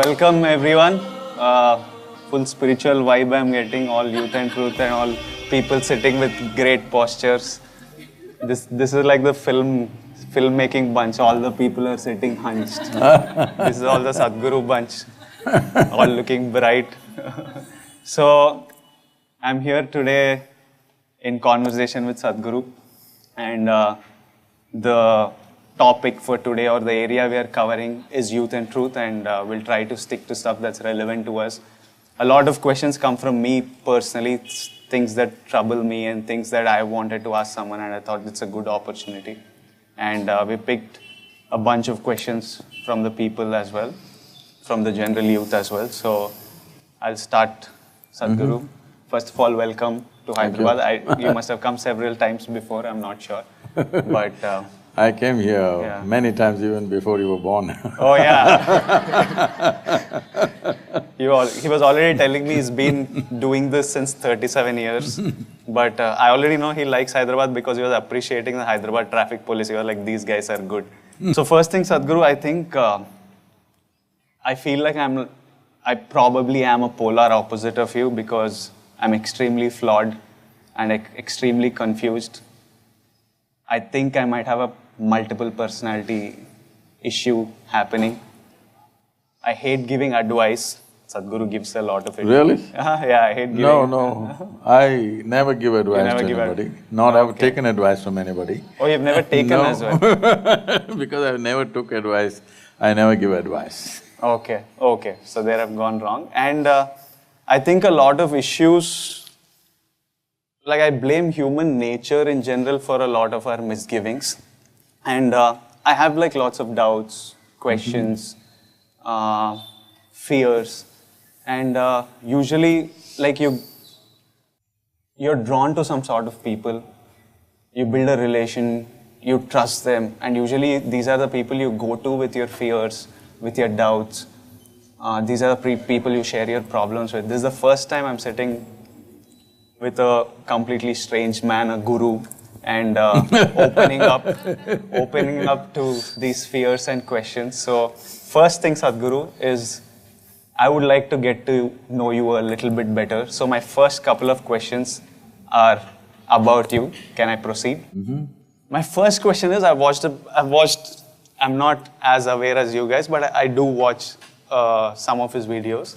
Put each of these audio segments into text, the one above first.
welcome everyone. Full spiritual vibe I'm getting, all youth and truth and all people sitting with great postures. This is like the filmmaking bunch. All the people are sitting hunched. This is all the Sadhguru bunch, all looking bright. So I'm here today in conversation with Sadhguru, and the topic for today, or the area we are covering, is youth and truth, and we'll try to stick to stuff that's relevant to us. A lot of questions come from me personally, things that trouble me and things that I wanted to ask someone, and I thought it's a good opportunity. And we picked a bunch of questions from the people as well, from the general youth as well. So I'll start, Sadhguru. First of all, welcome to Hyderabad. You must have come several times before, I'm not sure. But I came here many times even before you were born. Oh yeah. He was already telling me he's been doing this since 37 years. But I already know he likes Hyderabad because he was appreciating the Hyderabad traffic police. He was like, these guys are good. So first thing, Sadhguru, I think I feel like I probably am a polar opposite of you, because I'm extremely flawed and extremely confused. I think I might have a multiple personality issue happening. I hate giving advice. Sadhguru gives a lot of it. Really? Yeah, I hate giving. No. I never give advice to anybody. Not I've taken advice from anybody. Oh, you've never taken as well? Because I've never took advice, I never give advice. Okay. So there I've gone wrong. And I think a lot of issues, like I blame human nature in general for a lot of our misgivings. And I have like lots of doubts, questions, fears. And usually like you're drawn to some sort of people. You build a relation, you trust them. And usually these are the people you go to with your fears, with your doubts. These are the people you share your problems with. This is the first time I'm sitting with a completely strange man, a guru, and opening up to these fears and questions. So first thing, Sadhguru, is I would like to get to know you a little bit better. So my first couple of questions are about you. Can I proceed? My first question is, I'm not as aware as you guys, but I do watch some of his videos,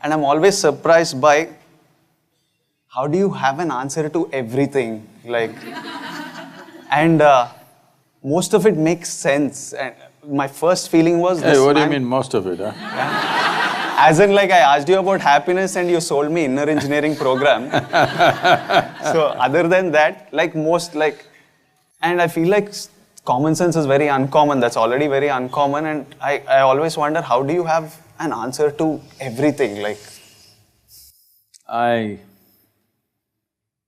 and I'm always surprised by how do you have an answer to everything, like, and most of it makes sense. And my first feling was this. Hey, what do you mean most of it, huh? As in, like, I asked you about happiness and you sold me inner engineering program. So other than that, and I feel like common sense is very uncommon. That's already very uncommon, and I always wonder, how do you have an answer to everything, like?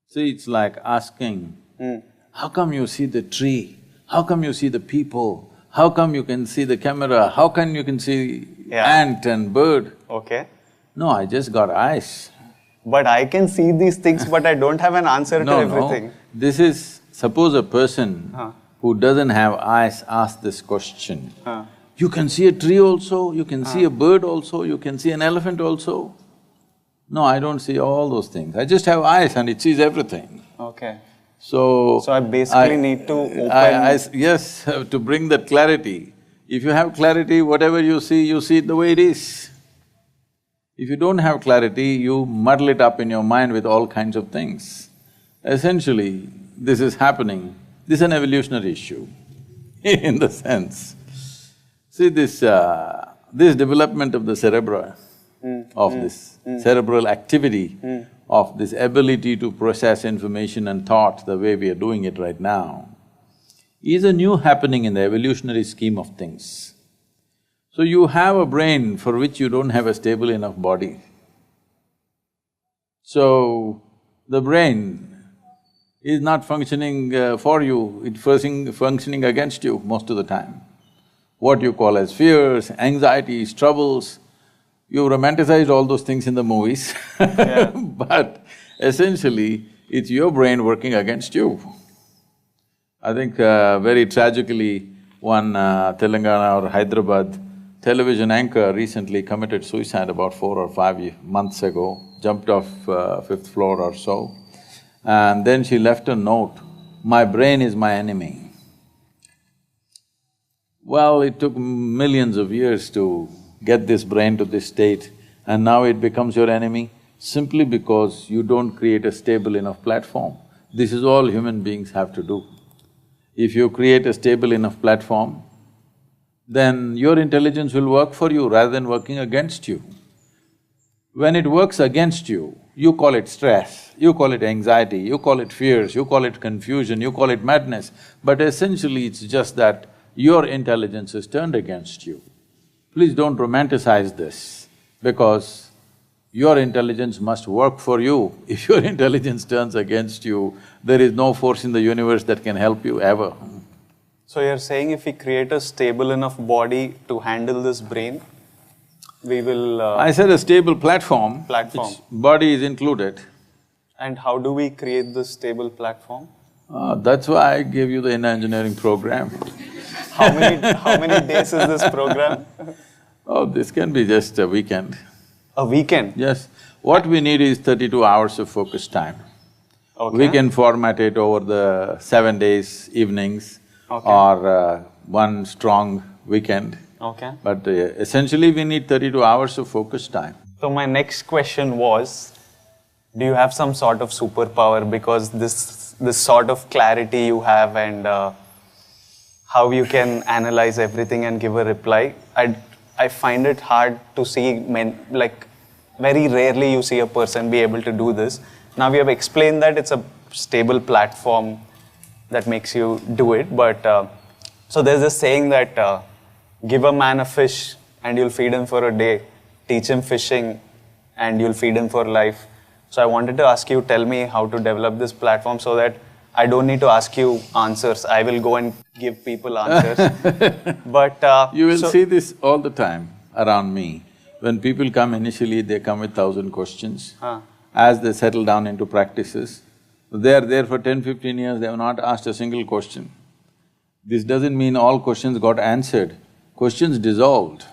See, it's like asking, how come you see the tree? How come you see the people? How come you can see the camera? How come you can see ant and bird? Okay. No, I just got eyes. But I can see these things, but I don't have an answer to everything. No, this is… suppose a person who doesn't have eyes asks this question. You can see a tree also, you can see a bird also, you can see an elephant also. No, I don't see all those things. I just have eyes and it sees everything. Okay. So I basically need to open… Yes, to bring that clarity. If you have clarity, whatever you see it the way it is. If you don't have clarity, you muddle it up in your mind with all kinds of things. Essentially, this is happening. This is an evolutionary issue in the sense. See, this development of the cerebra, of this cerebral activity, of this ability to process information and thought the way we are doing it right now, is a new happening in the evolutionary scheme of things. So you have a brain for which you don't have a stable enough body. So the brain is not functioning for you, it's functioning against you most of the time. What you call as fears, anxieties, troubles, you romanticized all those things in the movies but essentially, it's your brain working against you. I think very tragically, one Telangana or Hyderabad television anchor recently committed suicide about 4 or 5 months ago, jumped off fifth floor or so, and then she left a note, "My brain is my enemy." Well, it took millions of years to get this brain to this state, and now it becomes your enemy simply because you don't create a stable enough platform. This is all human beings have to do. If you create a stable enough platform, then your intelligence will work for you rather than working against you. When it works against you, you call it stress, you call it anxiety, you call it fears, you call it confusion, you call it madness, but essentially it's just that your intelligence is turned against you. Please don't romanticize this, because your intelligence must work for you. If your intelligence turns against you, there is no force in the universe that can help you ever. So you're saying if we create a stable enough body to handle this brain, we will… I said a stable platform. Platform. Which body is included. And how do we create this stable platform? That's why I gave you the inner engineering program. How many days is this program? Oh, this can be just a weekend. A weekend? Yes. What we need is 32 hours of focus time. Okay. We can format it over the 7 days, evenings, okay, or one strong weekend. Okay. But essentially we need 32 hours of focus time. So my next question was, do you have some sort of superpower, because this sort of clarity you have and how you can analyze everything and give a reply, I find it hard to see very rarely you see a person be able to do this. Now we have explained that it's a stable platform that makes you do it, but so there's this saying that give a man a fish and you'll feed him for a day, teach him fishing and you'll feed him for life. So I wanted to ask you, tell me how to develop this platform so that I don't need to ask you answers, I will go and give people answers. But… You will see this all the time around me. When people come initially, they come with 1,000 questions. As they settle down into practices, they are there for 10-15 years, they have not asked a single question. This doesn't mean all questions got answered, questions dissolved.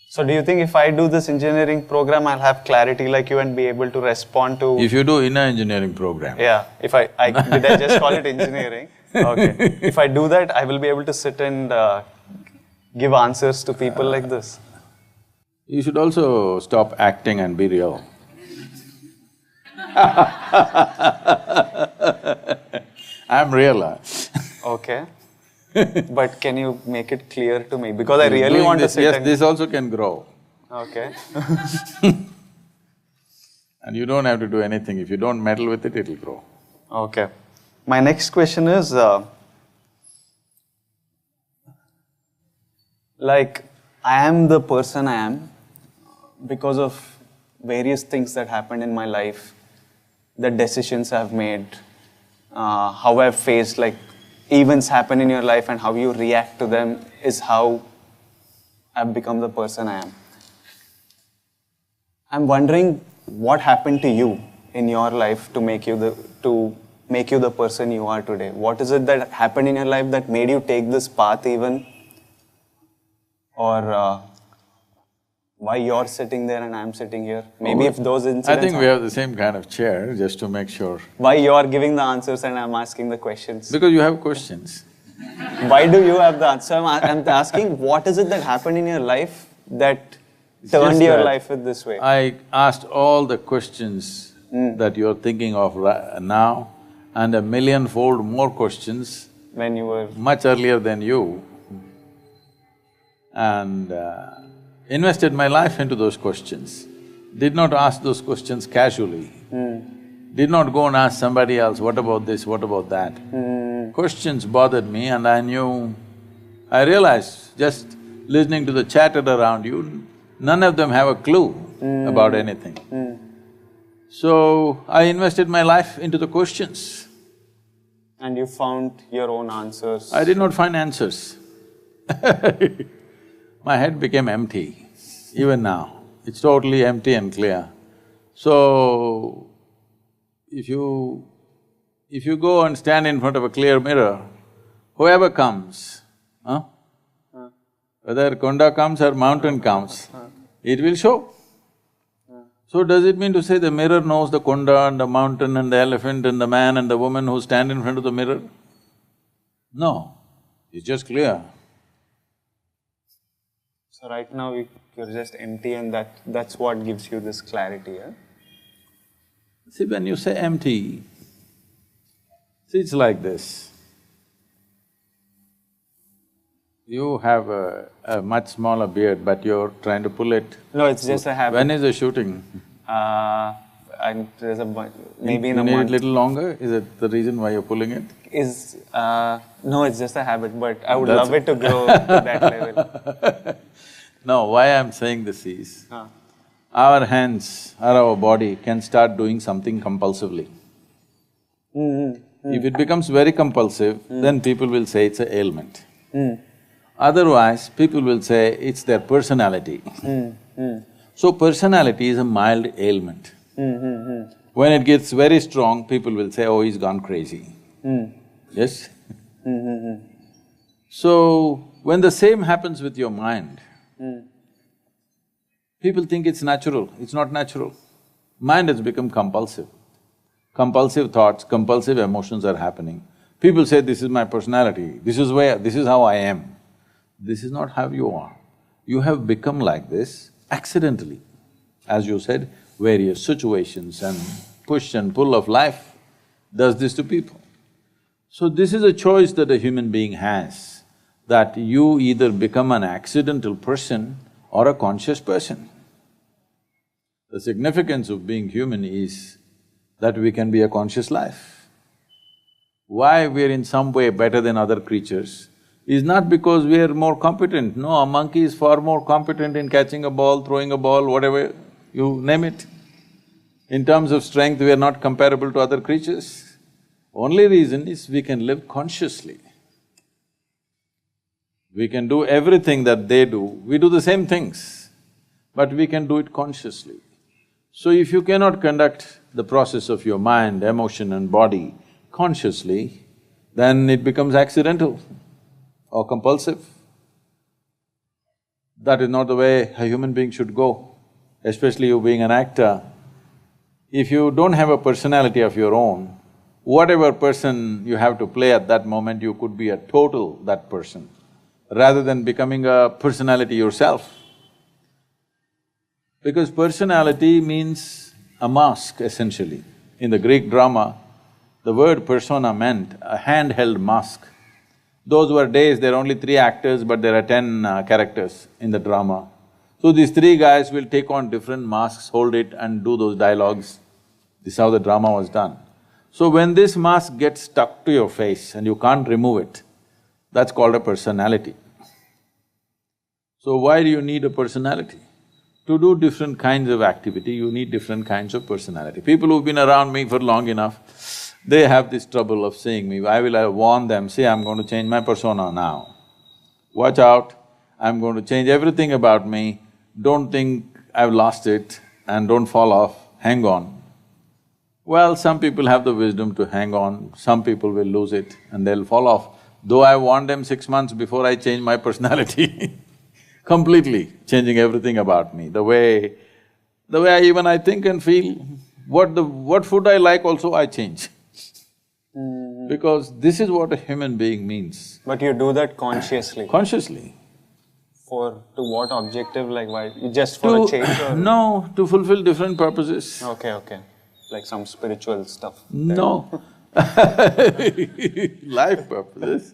So do you think if I do this engineering program, I'll have clarity like you and be able to respond to… If you do inner engineering program. Yeah, if did I just call it engineering? Okay. If I do that, I will be able to sit and give answers to people like this. You should also stop acting and be real. I'm real. Okay. But can you make it clear to me? Because I really want to sit yes, and… this also can grow. Okay. And you don't have to do anything. If you don't meddle with it, it'll grow. Okay. My next question is, I am the person I am because of various things that happened in my life, the decisions I've made, how I've faced, events happen in your life and how you react to them is how I've become the person I am. I'm wondering what happened to you in your life to make you the person you are today. What is it that happened in your life that made you take this path even? Or why you're sitting there and I'm sitting here? Maybe if those incidents… I think we have the same kind of chair, just to make sure. Why you're giving the answers and I'm asking the questions? Because you have questions. Why do you have the answer? I'm asking, what is it that happened in your life that turned your life in this way? I asked all the questions that you're thinking of now, and a millionfold more questions when you were… much earlier than you, and invested my life into those questions. Did not ask those questions casually. Did not go and ask somebody else, what about this, what about that? Questions bothered me, and I realized, just listening to the chatter around you, none of them have a clue about anything. So, I invested my life into the questions. And you found your own answers? I did not find answers. My head became empty, even now. It's totally empty and clear. So, if you go and stand in front of a clear mirror, whoever comes, Whether konda comes or mountain comes, it will show. So does it mean to say the mirror knows the konda and the mountain and the elephant and the man and the woman who stand in front of the mirror? No, it's just clear. So right now you're just empty and that's what gives you this clarity, yeah? See, when you say empty, see, it's like this. You have a much smaller beard, but you're trying to pull it. No, it's just a habit. When is the shooting? And there's maybe in a You need month. it little longer? Is it the reason why you're pulling it? No, it's just a habit, but I would love it to grow to that level. No, why I'm saying this is, our hands or our body can start doing something compulsively. If it becomes very compulsive, then people will say it's an ailment. Otherwise, people will say it's their personality. So personality is a mild ailment. When it gets very strong, people will say, oh, he's gone crazy. Yes? So, when the same happens with your mind, people think it's natural, it's not natural. Mind has become compulsive. Compulsive thoughts, compulsive emotions are happening. People say, this is my personality, this is how I am. This is not how you are. You have become like this accidentally. As you said, various situations and push and pull of life does this to people. So this is a choice that a human being has, that you either become an accidental person or a conscious person. The significance of being human is that we can be a conscious life. Why we're in some way better than other creatures is not because we're more competent. No, a monkey is far more competent in catching a ball, throwing a ball, whatever, you name it. In terms of strength, we are not comparable to other creatures. Only reason is we can live consciously. We can do everything that they do, we do the same things, but we can do it consciously. So if you cannot conduct the process of your mind, emotion and body consciously, then it becomes accidental or compulsive. That is not the way a human being should go, especially you being an actor. If you don't have a personality of your own, whatever person you have to play at that moment, you could be a total that person, rather than becoming a personality yourself. Because personality means a mask, essentially. In the Greek drama, the word persona meant a handheld mask. Those were days, there are only 3 actors, but there are 10 characters in the drama. So these 3 guys will take on different masks, hold it and do those dialogues. This is how the drama was done. So when this mask gets stuck to your face and you can't remove it, that's called a personality. So why do you need a personality? To do different kinds of activity, you need different kinds of personality. People who've been around me for long enough, they have this trouble of seeing me. I warn them, see, I'm going to change my persona now. Watch out, I'm going to change everything about me, don't think I've lost it and don't fall off, hang on. Well, some people have the wisdom to hang on, some people will lose it and they'll fall off. Though I warned them 6 months before I changed my personality completely changing everything about me, the way I think and feel, what food I like also I change. Because this is what a human being means. But you do that consciously? Consciously. To what objective, like why? Just for a change or? No, to fulfill different purposes. Okay. Like some spiritual stuff? No. Life purposes.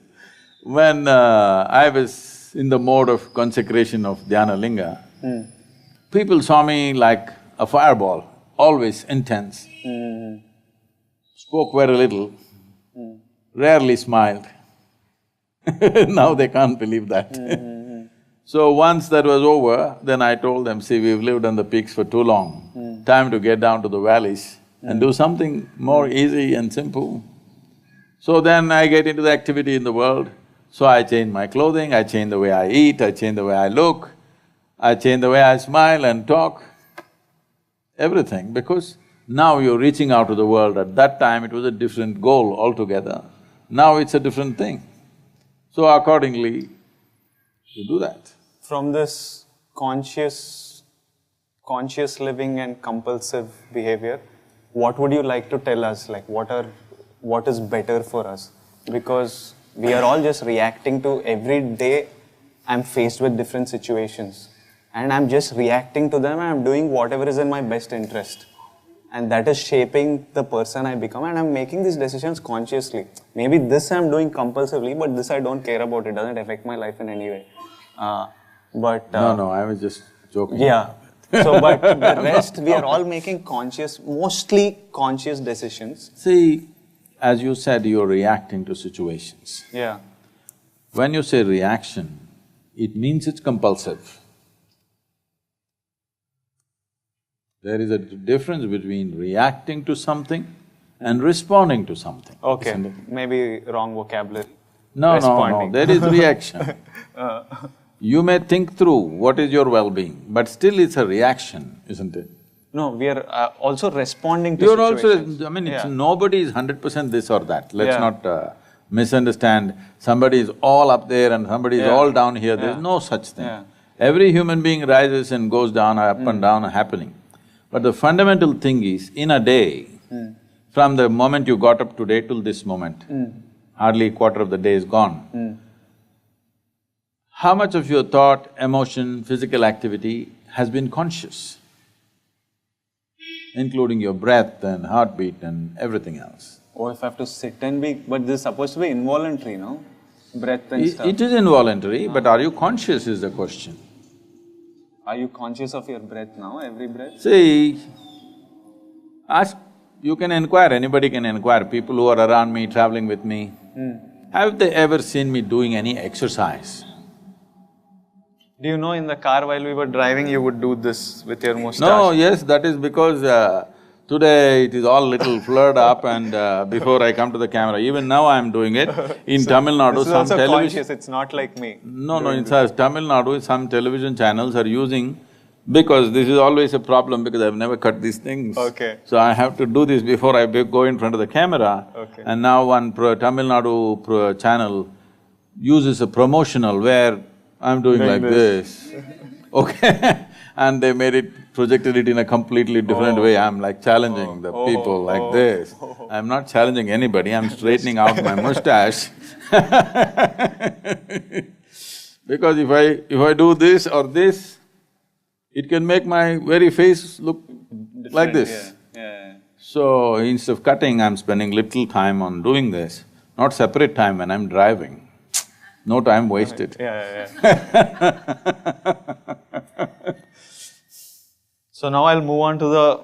When I was in the mode of consecration of Dhyana Linga, people saw me like a fireball, always intense. Spoke very little, rarely smiled. Now they can't believe that. So once that was over, then I told them, see, we've lived on the peaks for too long, time to get down to the valleys and do something more easy and simple. So then I get into the activity in the world. So I change my clothing, I change the way I eat, I change the way I look, I change the way I smile and talk, everything, because now you're reaching out to the world. At that time, it was a different goal altogether. Now it's a different thing. So accordingly, you do that. from this conscious living and compulsive behavior, what would you like to tell us? Like, what is better for us? Because we are all just reacting to every day. I'm faced with different situations, and I'm just reacting to them, and I'm doing whatever is in my best interest. And that is shaping the person I become, and I'm making these decisions consciously. Maybe this I'm doing compulsively, but this I don't care about. It doesn't affect my life in any way. No, I was just joking. Yeah. So, but the rest, we are all making mostly conscious decisions. See, as you said, you're reacting to situations. Yeah. When you say reaction, it means it's compulsive. There is a difference between reacting to something and responding to something. Okay, maybe wrong vocabulary. No, there is reaction. You may think through what is your well-being, but still it's a reaction, isn't it? No, we are also responding to You're situations. also… I mean, nobody is 100% this or that. Let's not misunderstand. Somebody is all up there and somebody is all down here. There's no such thing. Every human being rises and goes down, up and down, happening. But the fundamental thing is, in a day, from the moment you got up today till this moment, hardly a quarter of the day is gone. How much of your thought, emotion, physical activity has been conscious? Including your breath and heartbeat and everything else. Oh, if I have to sit and be… But this is supposed to be involuntary, no? Breath and stuff. It is involuntary, but are you conscious is the question. Are you conscious of your breath now, every breath? See, you can inquire, anybody can inquire, people who are around me, traveling with me. Have they ever seen me doing any exercise? Do you know in the car while we were driving, you would do this with your moustache? No, yes, that is because today it is all little flared up and before I come to the camera, even now I am doing it. In Tamil Nadu, some television… This is also conscious, it's not like me. No, in Tamil Nadu, some television channels are using… Because this is always a problem because I've never cut these things. Okay. So I have to do this before I go in front of the camera. Okay. And now one Tamil Nadu channel uses a promotional where I'm doing like this. Okay. And they projected it in a completely different way. I'm like challenging the people like this. I'm not challenging anybody, I'm straightening out my mustache. Because if I do this or this, it can make my very face look different, like this. So instead of cutting, I'm spending little time on doing this, not separate time when I'm driving. No time wasted. So now I'll move on to the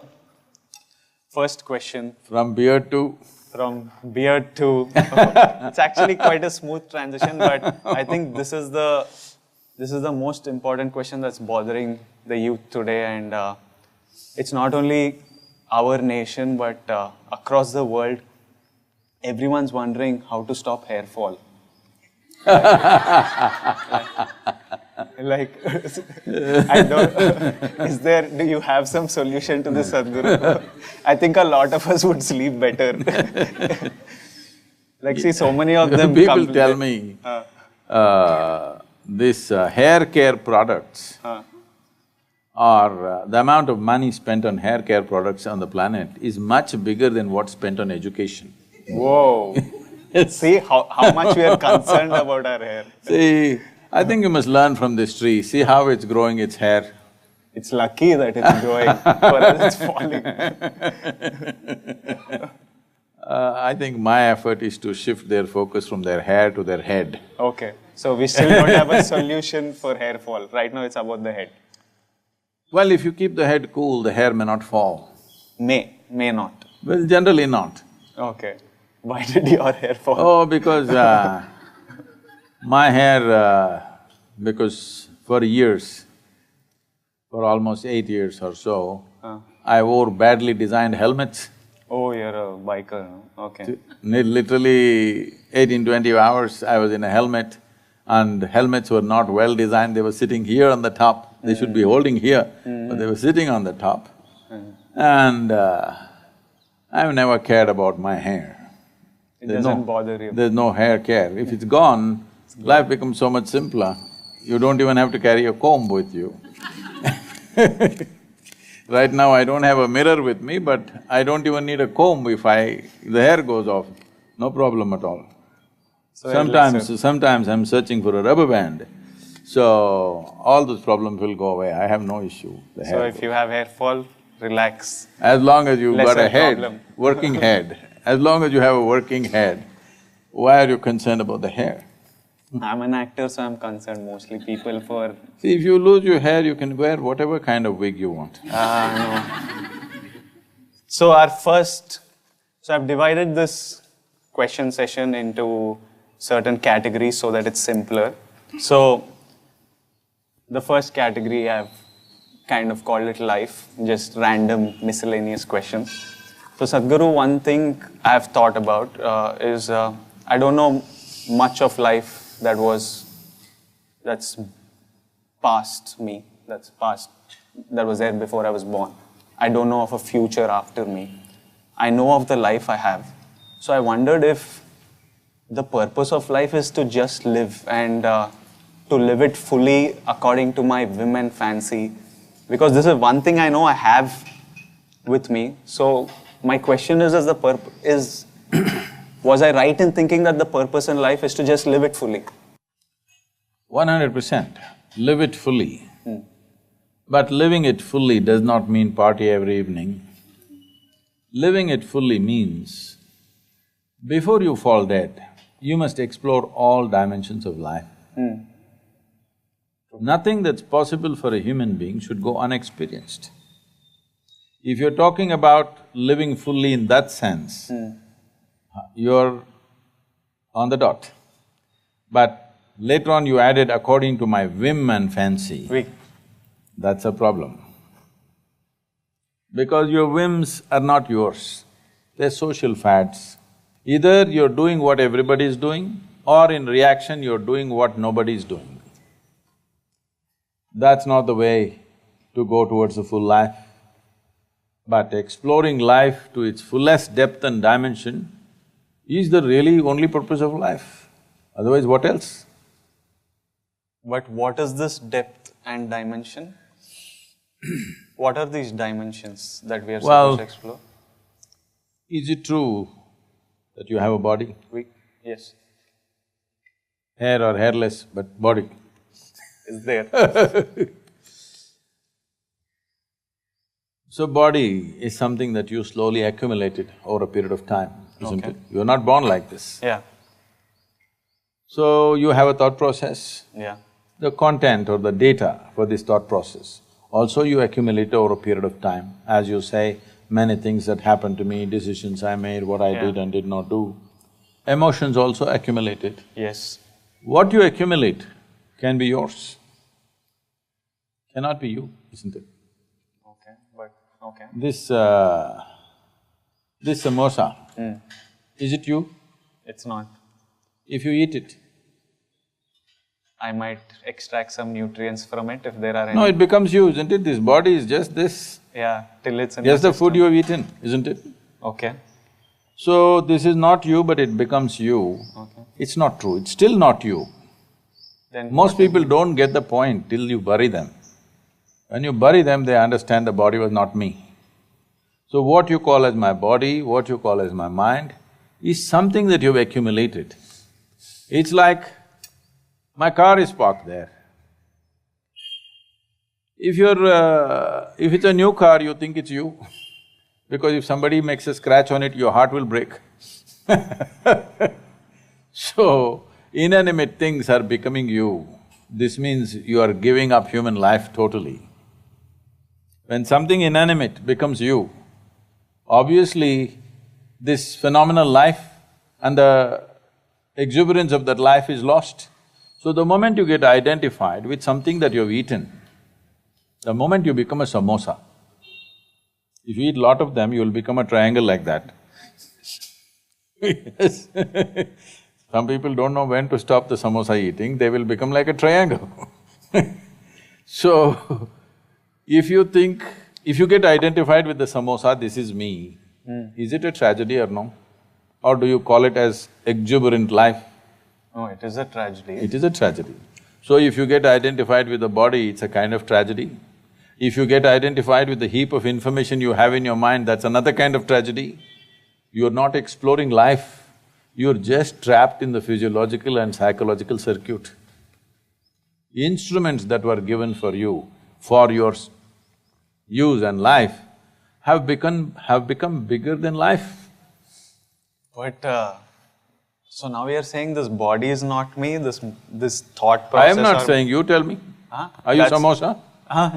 first question. From beard to… From beard to… It's actually quite a smooth transition, but I think this is the most important question that's bothering the youth today, and it's not only our nation, but across the world, everyone's wondering how to stop hair fall. Like, I don't… do you have some solution to this, Sadhguru? I think a lot of us would sleep better. Like, see, so many of them… People tell me, these hair care products or the amount of money spent on hair care products on the planet is much bigger than what's spent on education. Whoa! See how much we are concerned about our hair. See, I think you must learn from this tree, see how it's growing its hair. It's lucky that it's growing, for us it's falling. I think my effort is to shift their focus from their hair to their head. Okay, so we still don't have a solution for hair fall. Right now it's about the head. Well, if you keep the head cool, the hair may not fall. May not. Well, generally not. Okay. Why did your hair fall? Oh, because my hair… because for years, for almost 8 years or so, I wore badly designed helmets. Oh, you're a biker, no? Okay. Literally 18-20 hours I was in a helmet, and helmets were not well designed, they were sitting here on the top. They should be holding here, but they were sitting on the top. And I've never cared about my hair. It doesn't bother you? There's no hair care. If it's gone, life becomes so much simpler. You don't even have to carry a comb with you. Right now I don't have a mirror with me, but I don't even need a comb if the hair goes off, no problem at all. So Sometimes I'm searching for a rubber band, so all those problems will go away, I have no issue. So if you have hair fall, relax. As long as you've got a head, problem. working head, as long as you have a working head, why are you concerned about the hair? I'm an actor, so I'm concerned mostly people for… See, if you lose your hair, you can wear whatever kind of wig you want. No. So I've divided this question session into certain categories so that it's simpler. So, the first category I've kind of called it life, just random miscellaneous questions. So Sadhguru, one thing I've thought about is I don't know much of life that's past me, that was there before I was born. I don't know of a future after me. I know of the life I have. So I wondered if the purpose of life is to just live and to live it fully according to my whim and fancy. Because this is one thing I know I have with me. So my question is was I right in thinking that the purpose in life is to just live it fully? 100%, live it fully. But living it fully does not mean party every evening. Living it fully means, before you fall dead, you must explore all dimensions of life. Nothing that's possible for a human being should go unexperienced. If you're talking about living fully in that sense, you're on the dot. But later on you added according to my whim and fancy. That's a problem. Because your whims are not yours, they're social fads. Either you're doing what everybody is doing, or in reaction you're doing what nobody is doing. That's not the way to go towards a full life. But exploring life to its fullest depth and dimension is the really only purpose of life. Otherwise, what else? But what is this depth and dimension? What are these dimensions that we are supposed to explore? Is it true that you have a body? Yes. Hair or hairless, but body. Is there. So body is something that you slowly accumulated over a period of time, isn't Okay. it? You're not born like this. Yeah. So you have a thought process. Yeah. The content or the data for this thought process, also you accumulate over a period of time. As you say, many things that happened to me, decisions I made, what I did and did not do. Emotions also accumulated. Yes. What you accumulate can be yours, cannot be you, isn't it? Okay. This samosa, is it you? It's not. If you eat it, I might extract some nutrients from it if there are any. no, it becomes you, isn't it? This body is just this. Yeah, till it's in Just my the food system. you have eaten, isn't it? Okay. So, this is not you, but it becomes you. Okay. It's not true, it's still not you. Then Most people don't get the point till you bury them. When you bury them, they understand the body was not me. So what you call as my body, what you call as my mind, is something that you've accumulated. It's like, my car is parked there. If it's a new car, you think it's you, because if somebody makes a scratch on it, your heart will break. So, inanimate things are becoming you. This means you are giving up human life totally. When something inanimate becomes you, obviously this phenomenal life and the exuberance of that life is lost. So the moment you get identified with something that you've eaten, the moment you become a samosa, if you eat lot of them, you'll become a triangle like that. Yes. Some people don't know when to stop the samosa eating, they will become like a triangle. So, if you get identified with the samosa, this is me, is it a tragedy or no? Or do you call it as exuberant life? No, it is a tragedy. It is a tragedy. So if you get identified with the body, it's a kind of tragedy. If you get identified with the heap of information you have in your mind, that's another kind of tragedy. You're not exploring life, you're just trapped in the physiological and psychological circuit. Instruments that were given for you, for your use and life, have become bigger than life. But so now we are saying this body is not me, this thought I process. am not saying, you tell me. Huh? Are you samosa?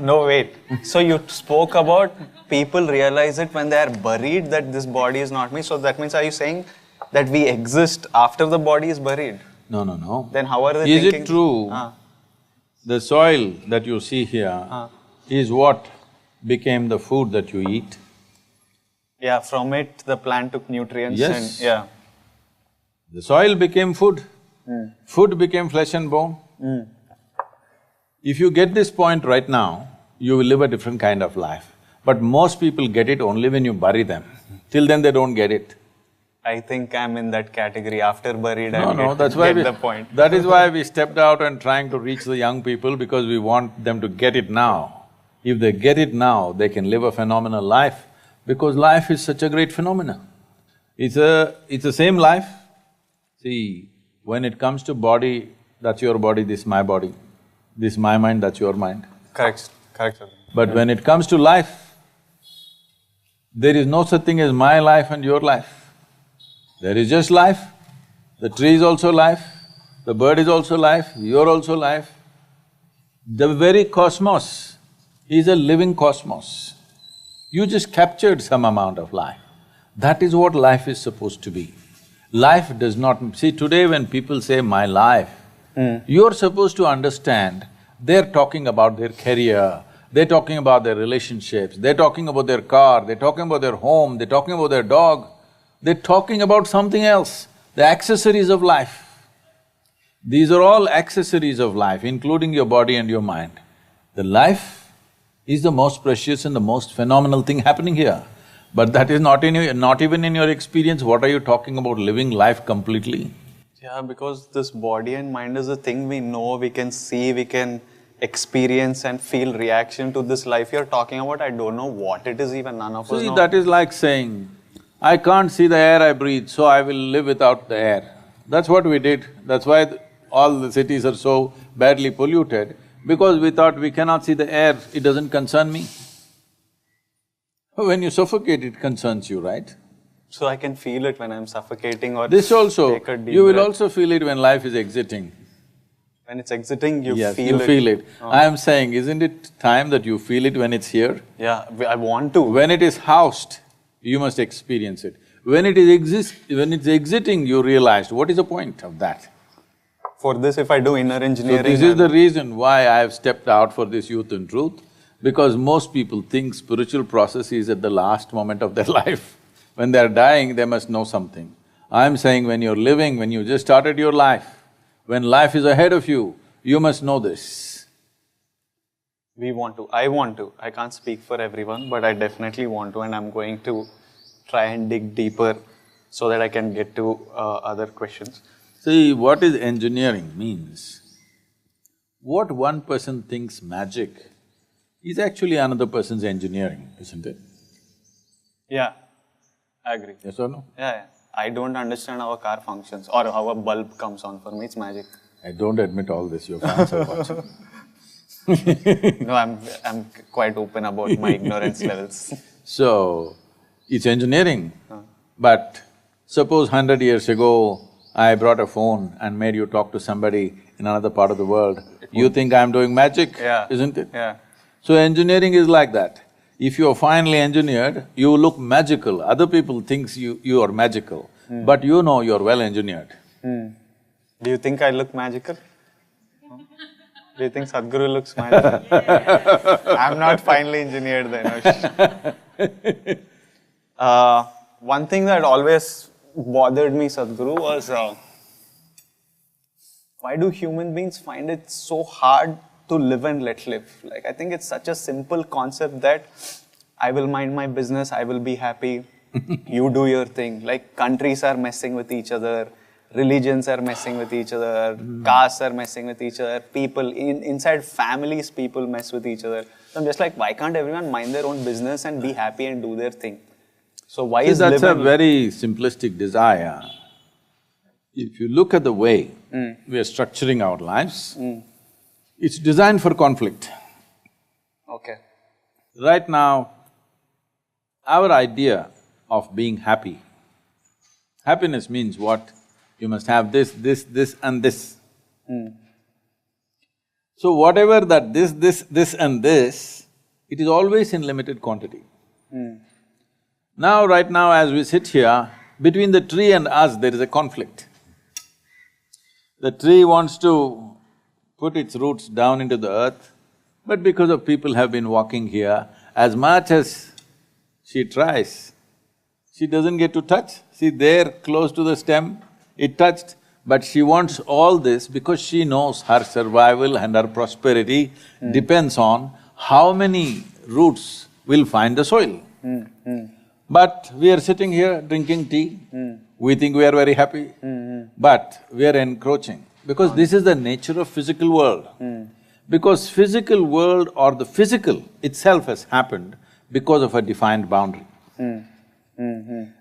No, wait. So you spoke about people realize it when they are buried that this body is not me. So that means, are you saying that we exist after the body is buried? No, no, no. Then how are they Is thinking? it true the soil that you see here is what became the food that you eat? Yeah, from it the plant took nutrients Yes. and… yeah. The soil became food. Food became flesh and bone. If you get this point right now, you will live a different kind of life. But most people get it only when you bury them. Till then they don't get it. I think I'm in that category. After buried, No, that's why get the point. That is why we stepped out and trying to reach the young people, because we want them to get it now. If they get it now, they can live a phenomenal life, because life is such a great phenomenon. It's the same life. See, when it comes to body, that's your body, this is my body. This is my mind, that's your mind. Correct, correct. But when it comes to life, there is no such thing as my life and your life. There is just life. The tree is also life, the bird is also life, you're also life. The very cosmos is a living cosmos. You just captured some amount of life. That is what life is supposed to be. Life does not… See, today when people say, my life, you're supposed to understand, they're talking about their career, they're talking about their relationships, they're talking about their car, they're talking about their home, they're talking about their dog, they're talking about something else, the accessories of life. These are all accessories of life, including your body and your mind. The life is the most precious and the most phenomenal thing happening here. But that is not even in your experience. What are you talking about living life completely? Yeah, because this body and mind is a thing we know, we can see, we can experience and feel reaction to this life you're talking about. I don't know what it is even, none of us See, know. that is like saying, I can't see the air I breathe, so I will live without the air. That's what we did. That's why all the cities are so badly polluted, because we thought we cannot see the air, it doesn't concern me. When you suffocate, it concerns you, right? So I can feel it when I'm suffocating or… This also, take a deep you will breath. also feel it when life is exiting. When it's exiting, you Yes, feel you it. feel it. I am saying, isn't it time that you feel it when it's here? Yeah, I want to. When it is housed, you must experience it. When it's exiting, you realized, what is the point of that? For this, if I do inner So engineering… this is the reason why I have stepped out for this Youth and Truth, because most people think spiritual process is at the last moment of their life. When they're dying, they must know something. I'm saying when you're living, when you just started your life, when life is ahead of you, you must know this. We want to, I want to. I can't speak for everyone, but I definitely want to, and I'm going to try and dig deeper so that I can get to other questions. See, what is engineering means, what one person thinks magic is actually another person's engineering, isn't it? Yeah, I agree. Yes or no? Yeah. I don't understand how a car functions or how a bulb comes on. For me, it's magic. I don't admit all this, your fans are watching. No, I'm quite open about my ignorance levels. So, it's engineering, but suppose 100 years ago, I brought a phone and made you talk to somebody in another part of the world, you think I'm doing magic, isn't it? Yeah. So engineering is like that. If you're finely engineered, you look magical. Other people think you are magical, but you know you're well engineered. Do you think I look magical? Do you think Sadhguru looks magical? I'm not finely engineered then. One thing that always bothered me, Sadhguru, was why do human beings find it so hard to live and let live? Like, I think it's such a simple concept that I will mind my business, I will be happy, you do your thing. Like, countries are messing with each other, religions are messing with each other, castes are messing with each other, people, inside families, people mess with each other. So I'm just like, why can't everyone mind their own business and be happy and do their thing? So why is that's living… a very simplistic desire. If you look at the way we are structuring our lives, it's designed for conflict. Okay. Right now, our idea of being happy, happiness means what? You must have this, this and this. So whatever that this and this, it is always in limited quantity. Now, right now as we sit here, between the tree and us there is a conflict. The tree wants to put its roots down into the earth, but because of people have been walking here, as much as she tries, she doesn't get to touch. See, there, close to the stem, it touched, but she wants all this because she knows her survival and her prosperity depends on how many roots will find the soil. But we are sitting here drinking tea, we think we are very happy, but we are encroaching because this is the nature of physical world. Because physical world or the physical itself has happened because of a defined boundary.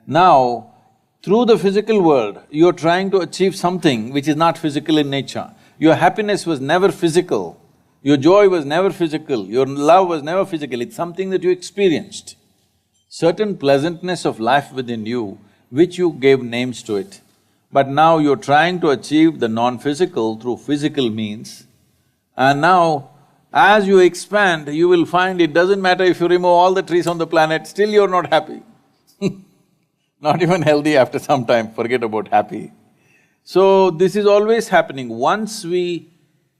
Now, through the physical world, you're trying to achieve something which is not physical in nature. Your happiness was never physical, your joy was never physical, your love was never physical, it's something that you experienced. Certain pleasantness of life within you, which you gave names to it. But now you're trying to achieve the non-physical through physical means, and now as you expand, you will find it doesn't matter if you remove all the trees on the planet, still you're not happy. Not even healthy after some time, forget about happy. So this is always happening. Once we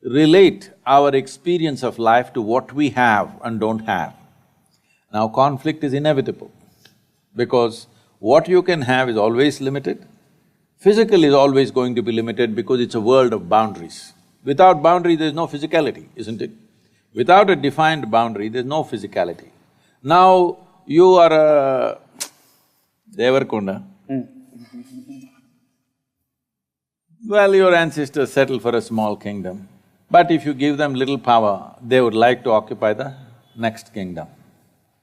relate our experience of life to what we have and don't have, now conflict is inevitable because what you can have is always limited. Physical is always going to be limited because it's a world of boundaries. Without boundary, there's no physicality, isn't it? Without a defined boundary, there's no physicality. Now, you are a Devarkonda. Well, your ancestors settled for a small kingdom, but if you give them little power, they would like to occupy the next kingdom.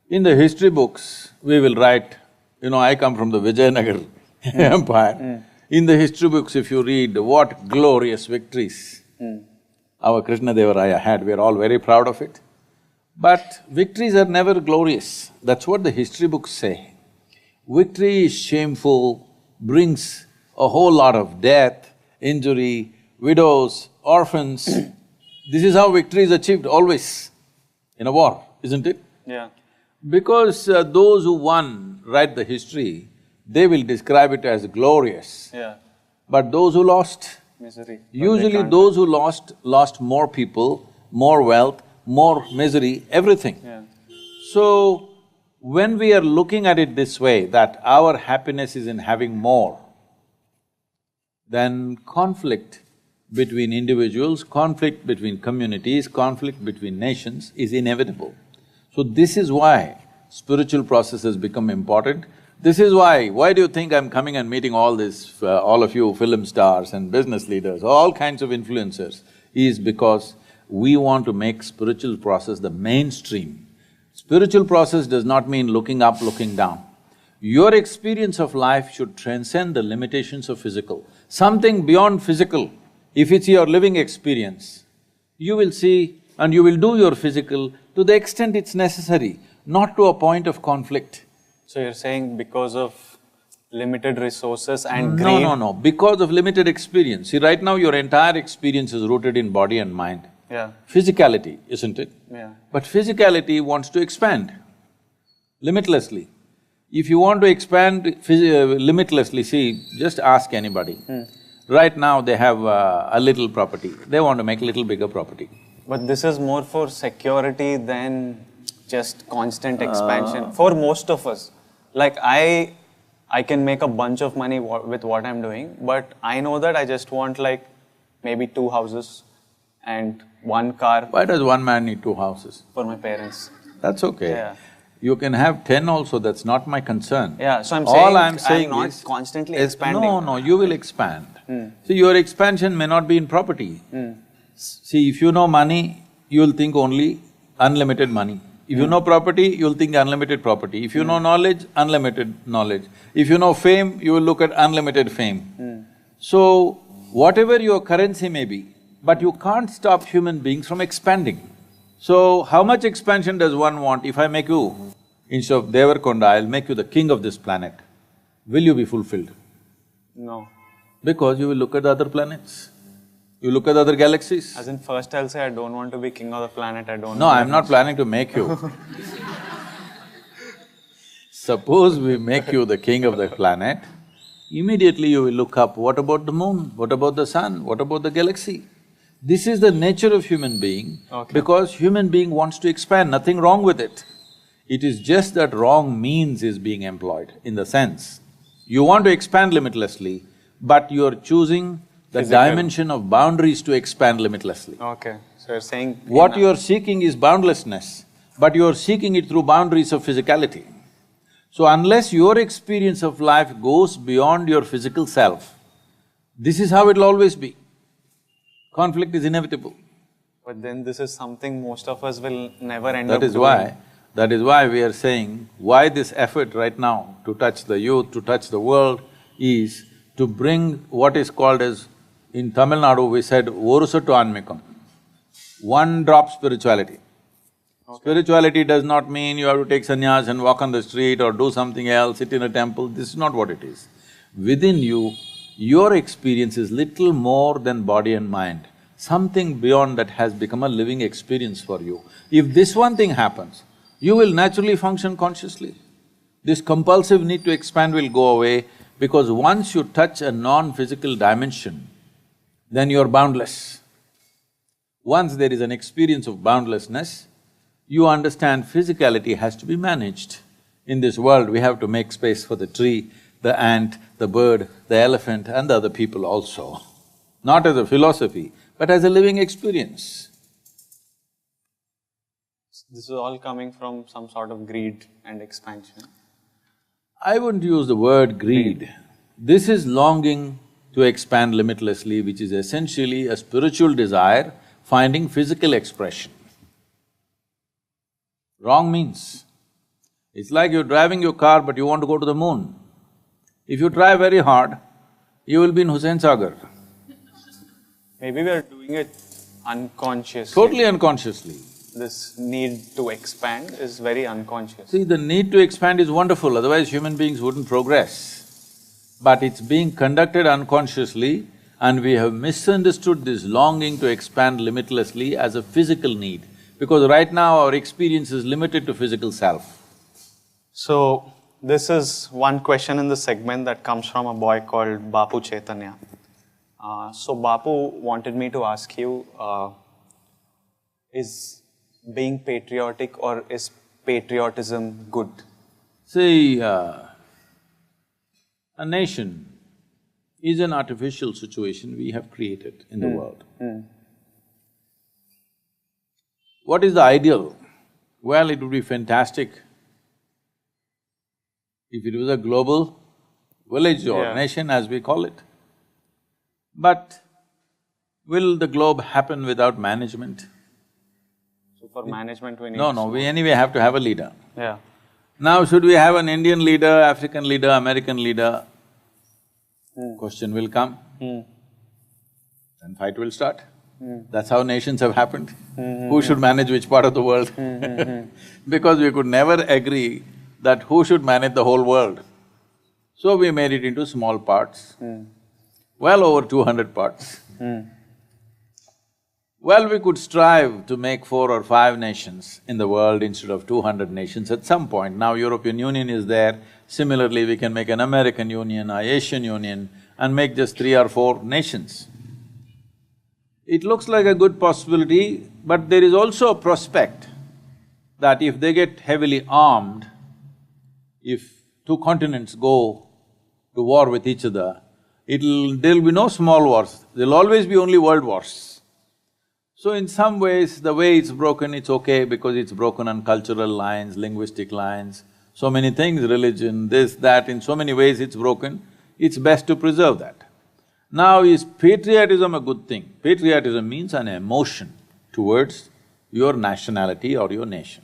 In the history books, we will write, I come from the Vijayanagar empire. In the history books, if you read what glorious victories our Krishna-Devaraya had, we are all very proud of it. But victories are never glorious, that's what the history books say. Victory is shameful, brings a whole lot of death, injury, widows, orphans. This is how victory is achieved always in a war, isn't it? Yeah. Because those who won write the history, they will describe it as glorious. Yeah. But those who lost, Misery. usually those who lost more people, more wealth, more misery, everything. Yeah. So, when we are looking at it this way, that our happiness is in having more, then conflict between individuals, conflict between communities, conflict between nations is inevitable. So this is why spiritual processes become important. This is why do you think I'm coming and meeting all this, all of you film stars and business leaders, all kinds of influencers, is because we want to make spiritual process the mainstream. Spiritual process does not mean looking up, looking down. Your experience of life should transcend the limitations of physical. Something beyond physical, if it's your living experience, you will see and you will do your physical to the extent it's necessary, not to a point of conflict. So you're saying because of limited resources and greed… No, because of limited experience. See, right now your entire experience is rooted in body and mind. Yeah. Physicality, isn't it? Yeah. But physicality wants to expand limitlessly. If you want to expand limitlessly, see, just ask anybody. Right now they have a little property, they want to make a little bigger property. But this is more for security than just constant expansion for most of us. Like I can make a bunch of money with what I'm doing, but I know that I just want like maybe 2 houses and 1 car. Why does one man need 2 houses? For my parents. That's okay. Yeah. You can have 10 also, that's not my concern. Yeah, so All I'm saying I'm not is, constantly is expanding. no, you will expand. See, your expansion may not be in property. See, if you know money, you'll think only unlimited money. If you know property, you'll think unlimited property. If you know knowledge, unlimited knowledge. If you know fame, you will look at unlimited fame. So, whatever your currency may be, but you can't stop human beings from expanding. So, how much expansion does one want? If I make you, instead of Devarkonda, I'll make you the king of this planet, will you be fulfilled? No. Because you will look at the other planets, you look at the other galaxies. As in, first I'll say I don't want to be king of the planet, I don't… No, I'm not planning to make you. Suppose we make you the king of the planet, immediately you will look up, what about the moon? What about the sun? What about the galaxy? This is the nature of human being, because human being wants to expand, nothing wrong with it. It is just that wrong means is being employed, in the sense, you want to expand limitlessly, but you're choosing the dimension of boundaries to expand limitlessly. Okay, so you're saying… What you're seeking is boundlessness, but you're seeking it through boundaries of physicality. So unless your experience of life goes beyond your physical self, this is how it'll always be. Conflict is inevitable. But then this is something most of us will never end up doing. That is why we are saying, why this effort right now to touch the youth, to touch the world, is to bring what is called as, in Tamil Nadu we said, Orusattu Anmikam, one-drop spirituality. Spirituality does not mean you have to take sannyas and walk on the street or do something else, sit in a temple, this is not what it is. Within you, your experience is little more than body and mind. Something beyond that has become a living experience for you. If this one thing happens, you will naturally function consciously. This compulsive need to expand will go away, because once you touch a non-physical dimension, then you're boundless. Once there is an experience of boundlessness, you understand physicality has to be managed. In this world, we have to make space for the tree, the ant, the bird, the elephant and the other people also. Not as a philosophy, but as a living experience. This is all coming from some sort of greed and expansion. I wouldn't use the word greed. This is longing to expand limitlessly, which is essentially a spiritual desire finding physical expression. Wrong means, it's like you're driving your car but you want to go to the moon. If you try very hard, you will be in Hussain Sagar. Maybe we are doing it unconsciously. Totally unconsciously. This need to expand is very unconscious. See, the need to expand is wonderful, otherwise human beings wouldn't progress. But it's being conducted unconsciously and we have misunderstood this longing to expand limitlessly as a physical need, because right now our experience is limited to physical self. So, this is one question in the segment that comes from a boy called Bapu Chaitanya. So Bapu wanted me to ask you, is being patriotic or is patriotism good? See, a nation is an artificial situation we have created in the world. What is the ideal? Well, it would be fantastic if it was a global village or nation, as we call it. But will the globe happen without management? So for management we need… No, we anyway have to have a leader. Yeah. Now, should we have an Indian leader, African leader, American leader? Question will come. Then fight will start. That's how nations have happened. Who should manage which part of the world? Because we could never agree that who should manage the whole world. So we made it into small parts, well over 200 parts. Well, we could strive to make 4 or 5 nations in the world instead of 200 nations at some point. Now European Union is there, similarly we can make an American Union, an Asian Union and make just 3 or 4 nations. It looks like a good possibility, but there is also a prospect that if they get heavily armed, if 2 continents go to war with each other, there'll be no small wars, there'll always be only world wars. So in some ways, the way it's broken, it's okay because it's broken on cultural lines, linguistic lines, so many things, religion, this, that, in so many ways it's broken, it's best to preserve that. Now, is patriotism a good thing? Patriotism means an emotion towards your nationality or your nation.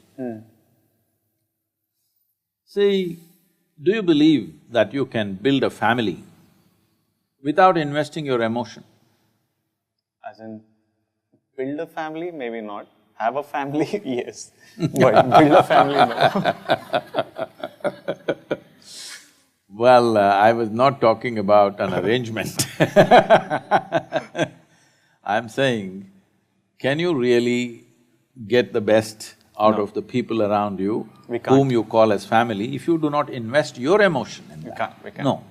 See, do you believe that you can build a family without investing your emotion? As in, build a family, maybe not. Have a family, yes. But build a family, no. Well, I was not talking about an arrangement. I'm saying, can you really get the best out of the people around you, whom you call as family, if you do not invest your emotion in that? We can't. No.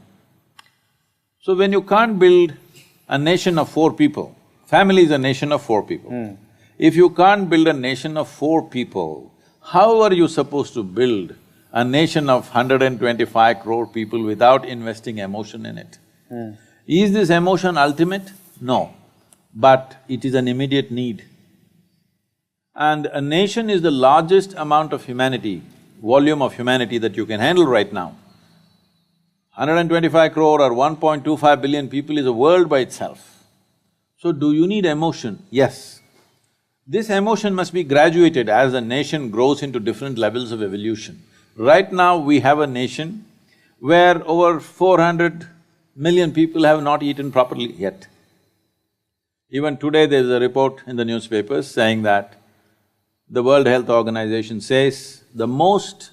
So when you can't build a nation of 4 people, family is a nation of 4 people. If you can't build a nation of 4 people, how are you supposed to build a nation of 125 crore people without investing emotion in it? Is this emotion ultimate? No, but it is an immediate need. And a nation is the largest amount of humanity, volume of humanity that you can handle right now. 125 crore or 1.25 billion people is a world by itself. So do you need emotion? Yes. This emotion must be graduated as a nation grows into different levels of evolution. Right now, we have a nation where over 400 million people have not eaten properly yet. Even today there's a report in the newspapers saying that the World Health Organization says the most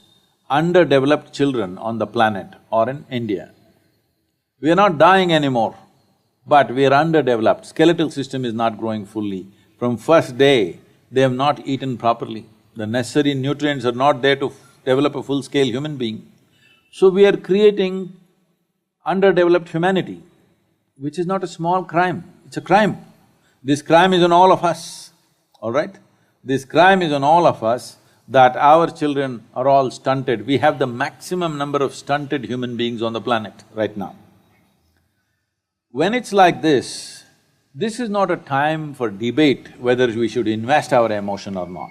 underdeveloped children on the planet are in India. We are not dying anymore, but we are underdeveloped. Skeletal system is not growing fully. From first day, they have not eaten properly. The necessary nutrients are not there to develop a full-scale human being. So we are creating underdeveloped humanity, which is not a small crime, it's a crime. This crime is on all of us, all right? This crime is on all of us that our children are all stunted. We have the maximum number of stunted human beings on the planet right now. When it's like this is not a time for debate whether we should invest our emotion or not.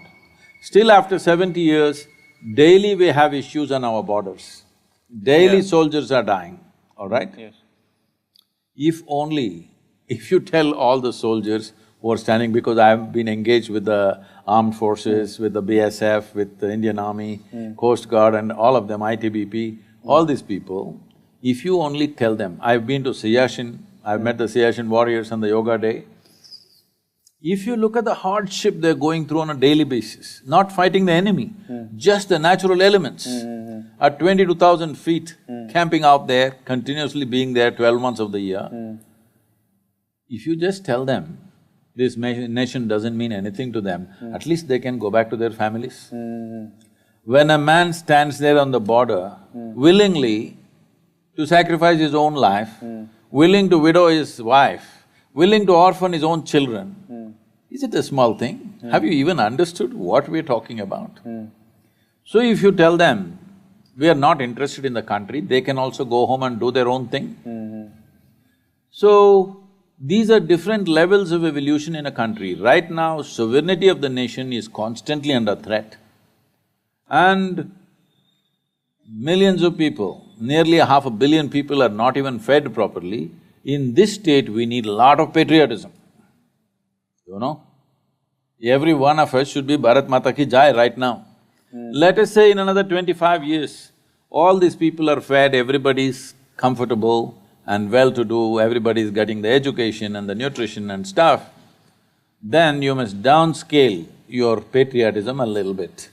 Still after 70 years, daily we have issues on our borders. Daily soldiers are dying, all right? Yes. If only, if you tell all the soldiers who are standing, because I've been engaged with the armed forces, with the BSF, with the Indian Army, Coast Guard and all of them, ITBP, all these people, if you only tell them, I've been to Siachen, I've met the Siachen warriors on the yoga day. If you look at the hardship they're going through on a daily basis, not fighting the enemy, just the natural elements, at 22,000 feet, camping out there, continuously being there 12 months of the year, if you just tell them, this nation doesn't mean anything to them, at least they can go back to their families. When a man stands there on the border, willingly to sacrifice his own life, willing to widow his wife, willing to orphan his own children, is it a small thing? Have you even understood what we're talking about? So if you tell them, we are not interested in the country, they can also go home and do their own thing. So, these are different levels of evolution in a country. Right now, sovereignty of the nation is constantly under threat. And millions of people, nearly 500 million people are not even fed properly. In this state, we need a lot of patriotism, you know? Every one of us should be Bharat Mata ki Jai right now. Let us say in another 25 years, all these people are fed, everybody's comfortable and well-to-do, everybody's getting the education and the nutrition and stuff, then you must downscale your patriotism a little bit.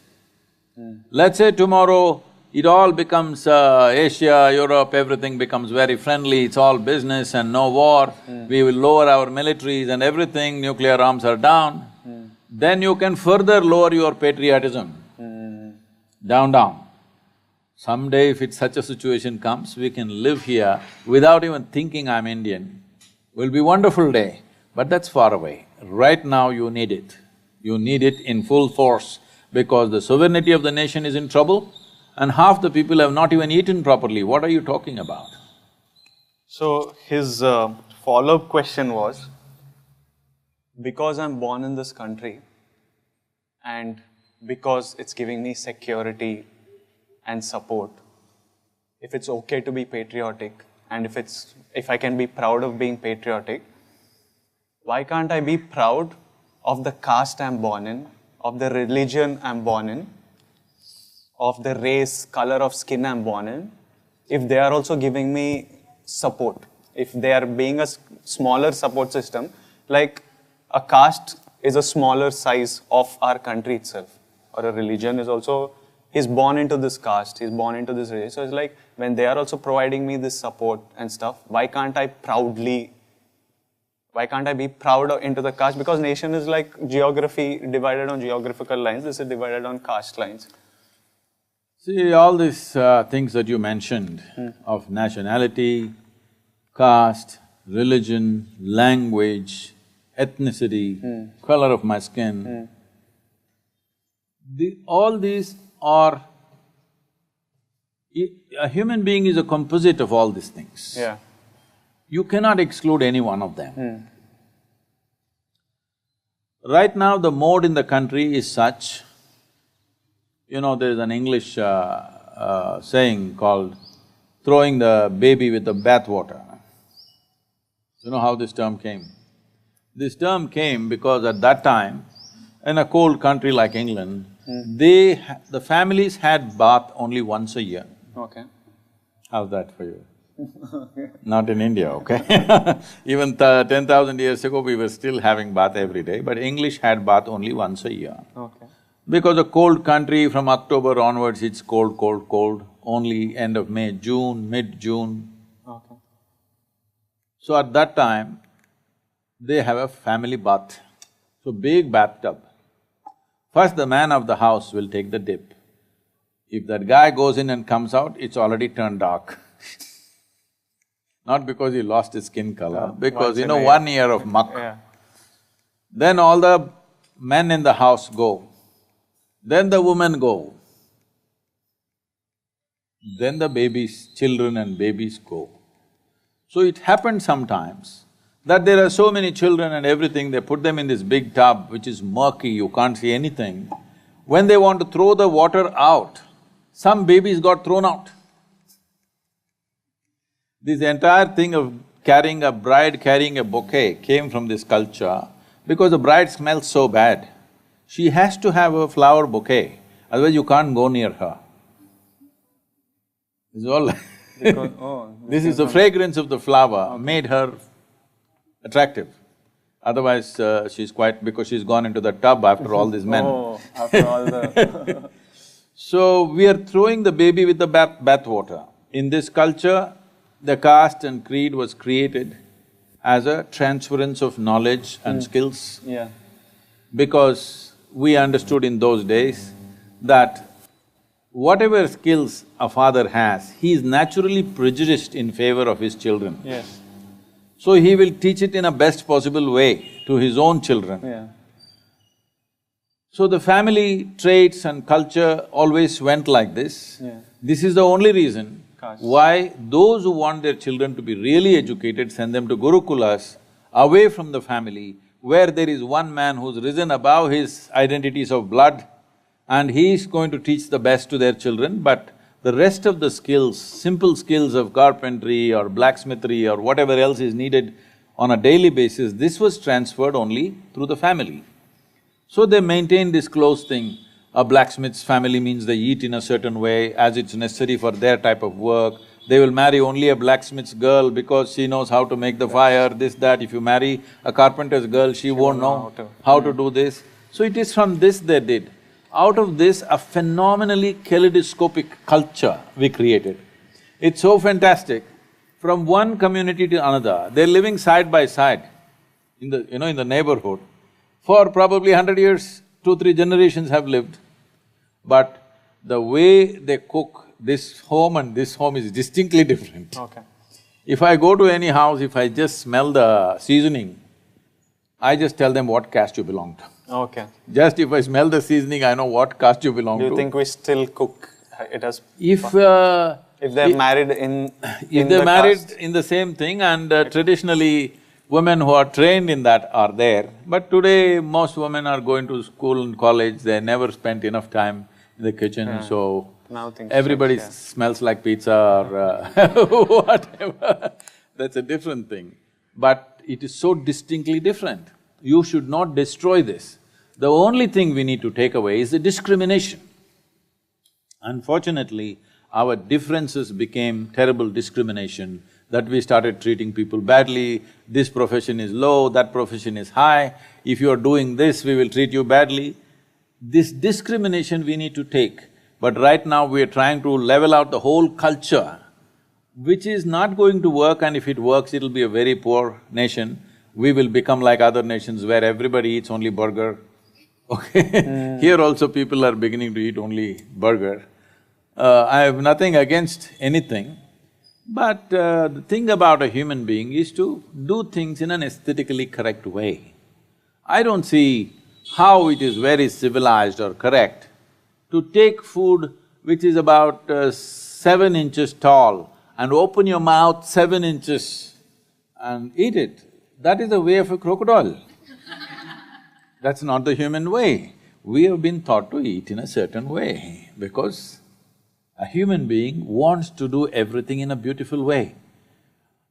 Let's say tomorrow it all becomes Asia, Europe, everything becomes very friendly, it's all business and no war, we will lower our militaries and everything, nuclear arms are down, then you can further lower your patriotism, down. Someday if it's such a situation comes, we can live here without even thinking I'm Indian. Will be wonderful day, but that's far away. Right now you need it. You need it in full force because the sovereignty of the nation is in trouble and half the people have not even eaten properly. What are you talking about? So, his follow-up question was, because I'm born in this country and because it's giving me security and support, if it's okay to be patriotic and if I can be proud of being patriotic, why can't I be proud of the caste I'm born in, of the religion I'm born in, of the race, color of skin I'm born in, if they are also giving me support, if they are being a smaller support system, like a caste is a smaller size of our country itself, or a religion is also, he's born into this caste, he's born into this religion. So it's like, when they are also providing me this support and stuff, why can't I be proud into the caste? Because nation is like geography divided on geographical lines, this is divided on caste lines. See, all these things that you mentioned of nationality, caste, religion, language, ethnicity, color of my skin, all these are… A human being is a composite of all these things. Yeah. You cannot exclude any one of them. Right now, the mode in the country is such, you know, there is an English saying called throwing the baby with the bathwater. You know how this term came? This term came because at that time, in a cold country like England, the families had bath only once a year. Okay. How's that for you? Not in India, okay? Even 10,000 years ago, we were still having bath every day, but English had bath only once a year. Okay. Because a cold country, from October onwards, it's cold, cold, cold, only end of May, June, mid-June. Okay. So at that time, they have a family bath, so big bathtub. First, the man of the house will take the dip. If that guy goes in and comes out, it's already turned dark. Not because he lost his skin color, because 1 year of muck. Yeah. Then all the men in the house go, then the women go, then the babies, children and babies go. So it happened sometimes that there are so many children and everything, they put them in this big tub which is murky, you can't see anything. When they want to throw the water out, some babies got thrown out. This entire thing of carrying a bride carrying a bouquet came from this culture because the bride smells so bad. She has to have a flower bouquet, otherwise you can't go near her. This is all This is the fragrance of the flower made her attractive. Otherwise, she's quite… because she's gone into the tub after all these men. Oh, after all the… So, we are throwing the baby with the bathwater. In this culture, the caste and creed was created as a transference of knowledge and skills. Yeah. Because we understood in those days that whatever skills a father has, he is naturally prejudiced in favor of his children. Yes. So he will teach it in a best possible way to his own children. Yeah. So the family traits and culture always went like this. Yeah. This is the only reason Caste. why those who want their children to be really educated send them to Gurukulas, away from the family, where there is one man who's risen above his identities of blood and he is going to teach the best to their children, but the rest of the skills, simple skills of carpentry or blacksmithery or whatever else is needed on a daily basis, this was transferred only through the family. So they maintain this close thing. A blacksmith's family means they eat in a certain way as it's necessary for their type of work. They will marry only a blacksmith's girl because she knows how to make the fire, this, that. If you marry a carpenter's girl, she won't know how to do this. So it is from this they did. Out of this, a phenomenally kaleidoscopic culture we created. It's so fantastic. From one community to another, they're living side by side in the… in the neighborhood. For probably 100 years, 2-3 generations have lived. But the way they cook this home and this home is distinctly different. Okay. If I go to any house, if I just smell the seasoning, I just tell them what caste you belong to. Okay. Just if I smell the seasoning, I know what caste you belong to. Do you think we still cook it as… If they're married in… if they're married in the same thing and traditionally Women who are trained in that are there, but today most women are going to school and college, they never spent enough time in the kitchen, so Now things everybody change, smells like pizza or whatever, that's a different thing. But it is so distinctly different. You should not destroy this. The only thing we need to take away is the discrimination. Unfortunately, our differences became terrible discrimination, that we started treating people badly, this profession is low, that profession is high, if you are doing this, we will treat you badly. This discrimination we need to take, but right now we are trying to level out the whole culture, which is not going to work, and if it works, it'll be a very poor nation. We will become like other nations where everybody eats only burger, okay? Here also people are beginning to eat only burger. I have nothing against anything, but the thing about a human being is to do things in an aesthetically correct way. I don't see how it is very civilized or correct to take food which is about 7 inches tall and open your mouth 7 inches and eat it. That is the way of a crocodile. That's not the human way. We have been taught to eat in a certain way because a human being wants to do everything in a beautiful way.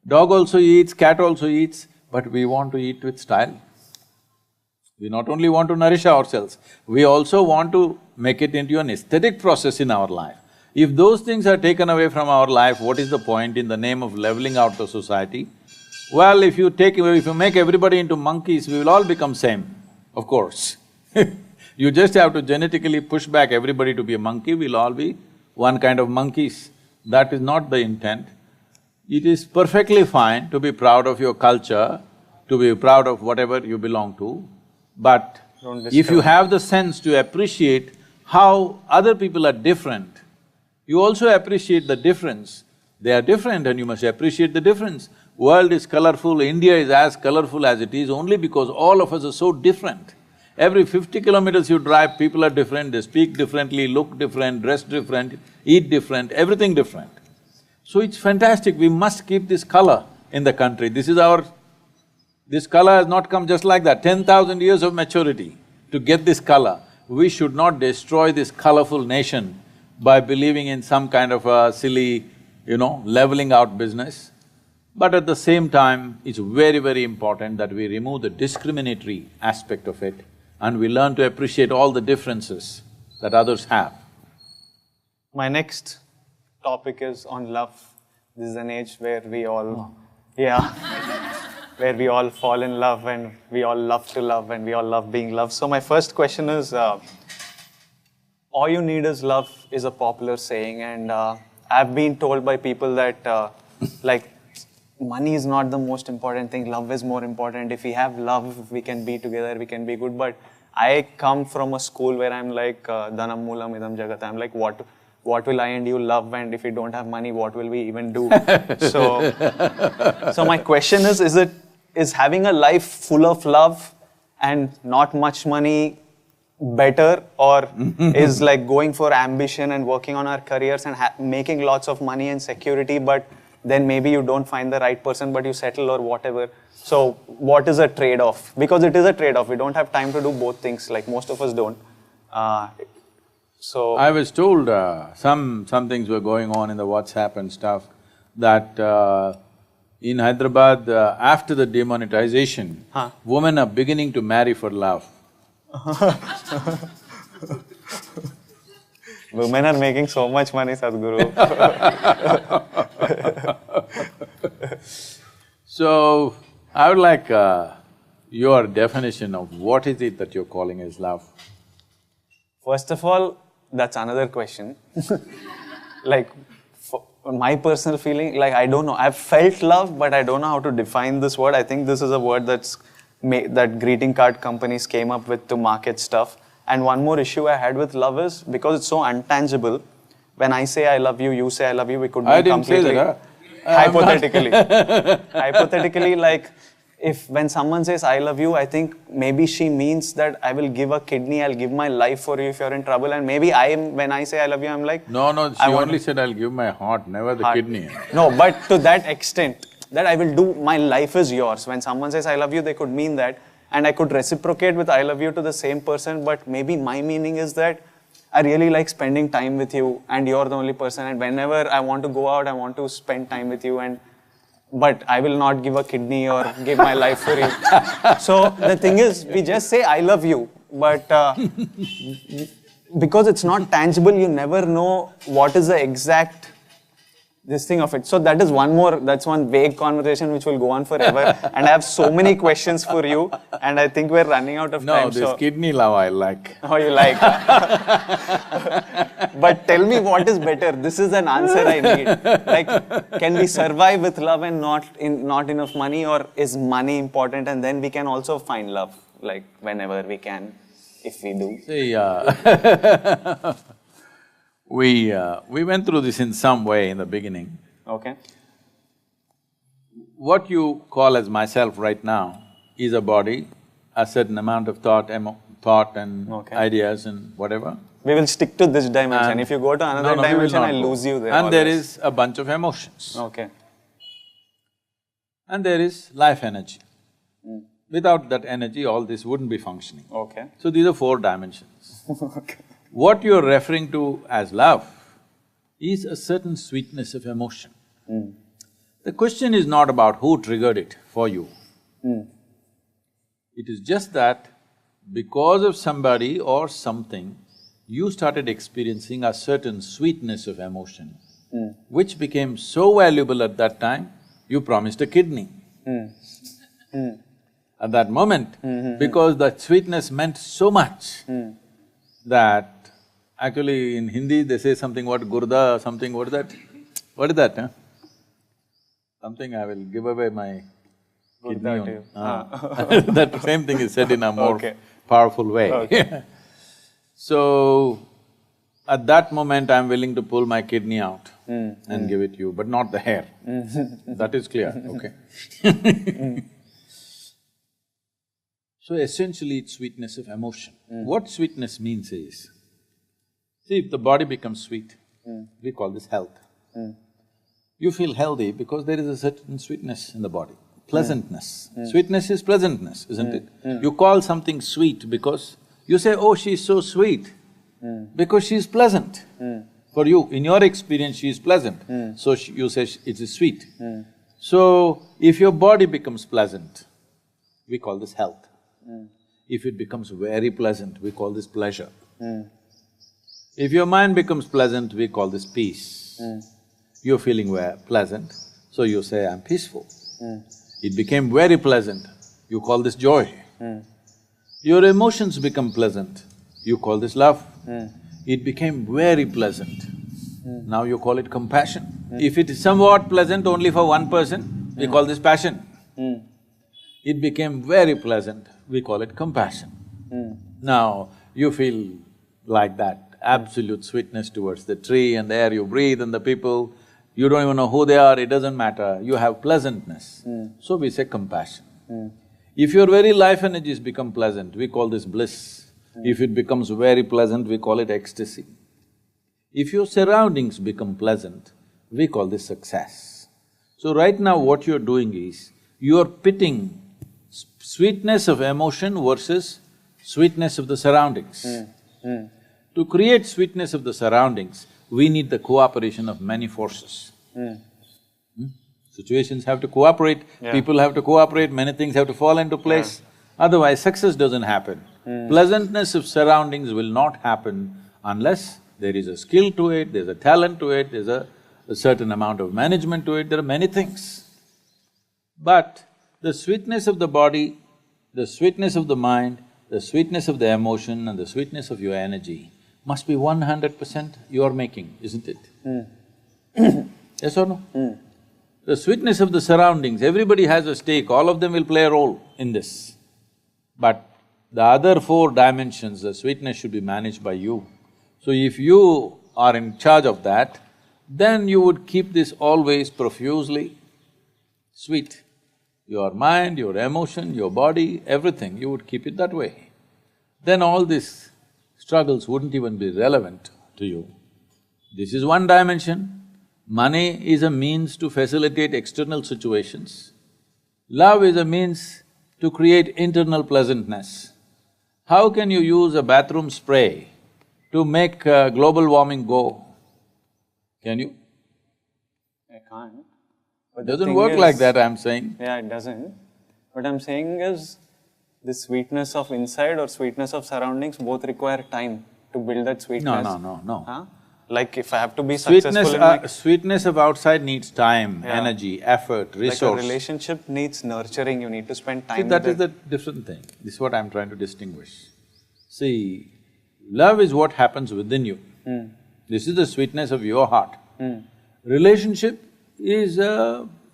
Dog also eats, cat also eats, but we want to eat with style. We not only want to nourish ourselves, we also want to make it into an aesthetic process in our life. If those things are taken away from our life, what is the point in the name of leveling out the society? Well, if you make everybody into monkeys, we will all become same, of course. You just have to genetically push back everybody to be a monkey, we'll all be one kind of monkeys. That is not the intent. It is perfectly fine to be proud of your culture, to be proud of whatever you belong to, but if you have the sense to appreciate how other people are different, you also appreciate the difference. They are different and you must appreciate the difference. World is colorful, India is as colorful as it is only because all of us are so different. Every 50 kilometers you drive, people are different, they speak differently, look different, dress different, eat different, everything different. So it's fantastic, we must keep this color in the country. This color has not come just like that, 10,000 years of maturity to get this color. We should not destroy this colorful nation by believing in some kind of a silly, leveling out business. But at the same time, it's very, very important that we remove the discriminatory aspect of it and we learn to appreciate all the differences that others have. My next topic is on love. This is an age where we all… where we all fall in love and we all love to love and we all love being loved. So my first question is, all you need is love is a popular saying, and I've been told by people that like, money is not the most important thing, love is more important. If we have love, we can be together, we can be good. But I come from a school where I'm like, dhanam moolam idam jagat. I'm like, what will I and you love, and if we don't have money, what will we even do? So my question is having a life full of love and not much money better, or is like going for ambition and working on our careers and making lots of money and security, but then maybe you don't find the right person, but you settle or whatever. So what is a trade-off? Because it is a trade-off. We don't have time to do both things, like most of us don't. So I was told some things were going on in the WhatsApp and stuff, that in Hyderabad, after the demonetization, women are beginning to marry for love. Women are making so much money, Sadhguru. So, I would like your definition of what is it that you're calling as love? First of all, that's another question. Like, my personal feeling, like, I don't know. I've felt love, but I don't know how to define this word. I think this is a word that greeting card companies came up with to market stuff. And one more issue I had with love is, because it's so untangible, when I say I love you, you say I love you, we could be completely… Say that, hypothetically. Hypothetically, like, when someone says I love you, I think maybe she means that I will give a kidney, I'll give my life for you if you're in trouble. And maybe when I say I love you, I'm like… No, she only said I'll give my heart, never the kidney. No, but to that extent, that I will do, my life is yours. When someone says I love you, they could mean that. And I could reciprocate with I love you to the same person, but maybe my meaning is that I really like spending time with you and you're the only person, and whenever I want to go out, I want to spend time with you, but I will not give a kidney or give my life for you. So the thing is, we just say I love you, but because it's not tangible, you never know what is the exact this thing of it. So that is that's one vague conversation which will go on forever. And I have so many questions for you, and I think we're running out of time. No, this kidney love I like. Oh, you like? But tell me what is better. This is an answer I need. Like, can we survive with love and not enough money, or is money important and then we can also find love, like whenever we can, if we do? See, we went through this in some way in the beginning. Okay. What you call as myself right now is a body, a certain amount of thought and ideas and whatever. We will stick to this dimension. And if you go to another dimension, I lose you there. And there is a bunch of emotions. Okay. And there is life energy. Without that energy, all this wouldn't be functioning. Okay. So these are 4 dimensions. Okay. What you're referring to as love is a certain sweetness of emotion. The question is not about who triggered it for you. It is just that because of somebody or something, you started experiencing a certain sweetness of emotion, which became so valuable at that time, you promised a kidney. At that moment, because that sweetness meant so much that actually in Hindi they say something, what, gurda, something, what is that? What is that, huh? Something I will give away my kidney on. That same thing is said in a more powerful way. Okay. So, at that moment I'm willing to pull my kidney out and give it to you, but not the hair. That is clear, okay? So essentially it's sweetness of emotion. What sweetness means is, see, if the body becomes sweet, we call this health. You feel healthy because there is a certain sweetness in the body, pleasantness. Sweetness is pleasantness, isn't it? You call something sweet because you say, oh, she's so sweet, because she's pleasant. For you, in your experience, she is pleasant, so you say it is sweet. So, if your body becomes pleasant, we call this health. If it becomes very pleasant, we call this pleasure. If your mind becomes pleasant, we call this peace. You're feeling pleasant, so you say, I'm peaceful. It became very pleasant, you call this joy. Your emotions become pleasant, you call this love. It became very pleasant, now you call it compassion. If it is somewhat pleasant only for one person, we call this passion. It became very pleasant, we call it compassion. Now, you feel like that, absolute sweetness towards the tree and the air you breathe and the people, you don't even know who they are, it doesn't matter, you have pleasantness. So we say compassion. If your very life energies become pleasant, we call this bliss. If it becomes very pleasant, we call it ecstasy. If your surroundings become pleasant, we call this success. So right now what you're doing is, you're pitting sweetness of emotion versus sweetness of the surroundings. To create sweetness of the surroundings, we need the cooperation of many forces. Situations have to cooperate, people have to cooperate, many things have to fall into place, otherwise success doesn't happen. Pleasantness of surroundings will not happen unless there is a skill to it, there's a talent to it, there's a certain amount of management to it, there are many things. But the sweetness of the body, the sweetness of the mind, the sweetness of the emotion and the sweetness of your energy must be 100% you're making, isn't it? Yes or no? The sweetness of the surroundings, everybody has a stake, all of them will play a role in this. But the other 4 dimensions, the sweetness should be managed by you. So if you are in charge of that, then you would keep this always profusely sweet. Your mind, your emotion, your body, everything, you would keep it that way. Then all these struggles wouldn't even be relevant to you. This is one dimension. Money is a means to facilitate external situations. Love is a means to create internal pleasantness. How can you use a bathroom spray to make global warming go? Can you? I can't. It But the doesn't thing work is- like that, I'm saying. Yeah, it doesn't. What I'm saying is, the sweetness of inside or sweetness of surroundings both require time to build that sweetness. No. Huh? Like if I have to be successful in my… Sweetness of outside needs time, Yeah. energy, effort, Like a resource. relationship needs nurturing, you need to spend time See, that with is the different thing. This is what I'm trying to distinguish. See, love is what happens within you. This is the sweetness of your heart. Relationship is…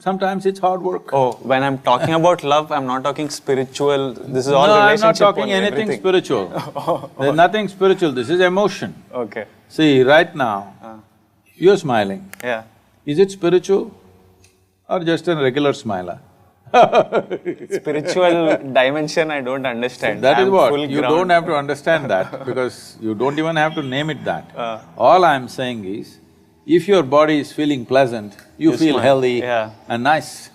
sometimes it's hard work. Oh, when I'm talking about love, I'm not talking spiritual, this is all No, I'm relationship not talking only, anything everything. spiritual. There's nothing spiritual, this is emotion. Okay, See, right now, you're smiling. yeah. Is it spiritual or just a regular smiler? Spiritual dimension I don't understand. That is I'm what, full you ground. don't have to understand that because you don't even have to name it that. All I'm saying is, if your body is feeling pleasant, you feel smile. healthy Yeah. and nice.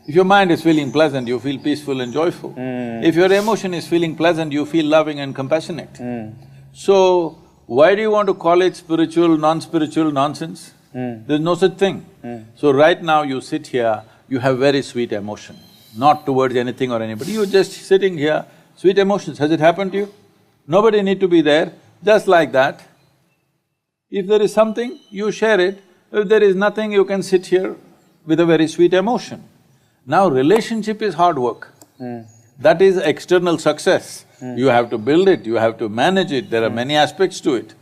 If your mind is feeling pleasant, you feel peaceful and joyful. If your emotion is feeling pleasant, you feel loving and compassionate. So, why do you want to call it spiritual, non-spiritual nonsense? There's no such thing. So right now you sit here, you have very sweet emotion, not towards anything or anybody, you're just sitting here, sweet emotions, has it happened to you? Nobody need to be there, just like that. If there is something, you share it. If there is nothing, you can sit here with a very sweet emotion. Now relationship is hard work. That is external success. You have to build it, you have to manage it, there are many aspects to it.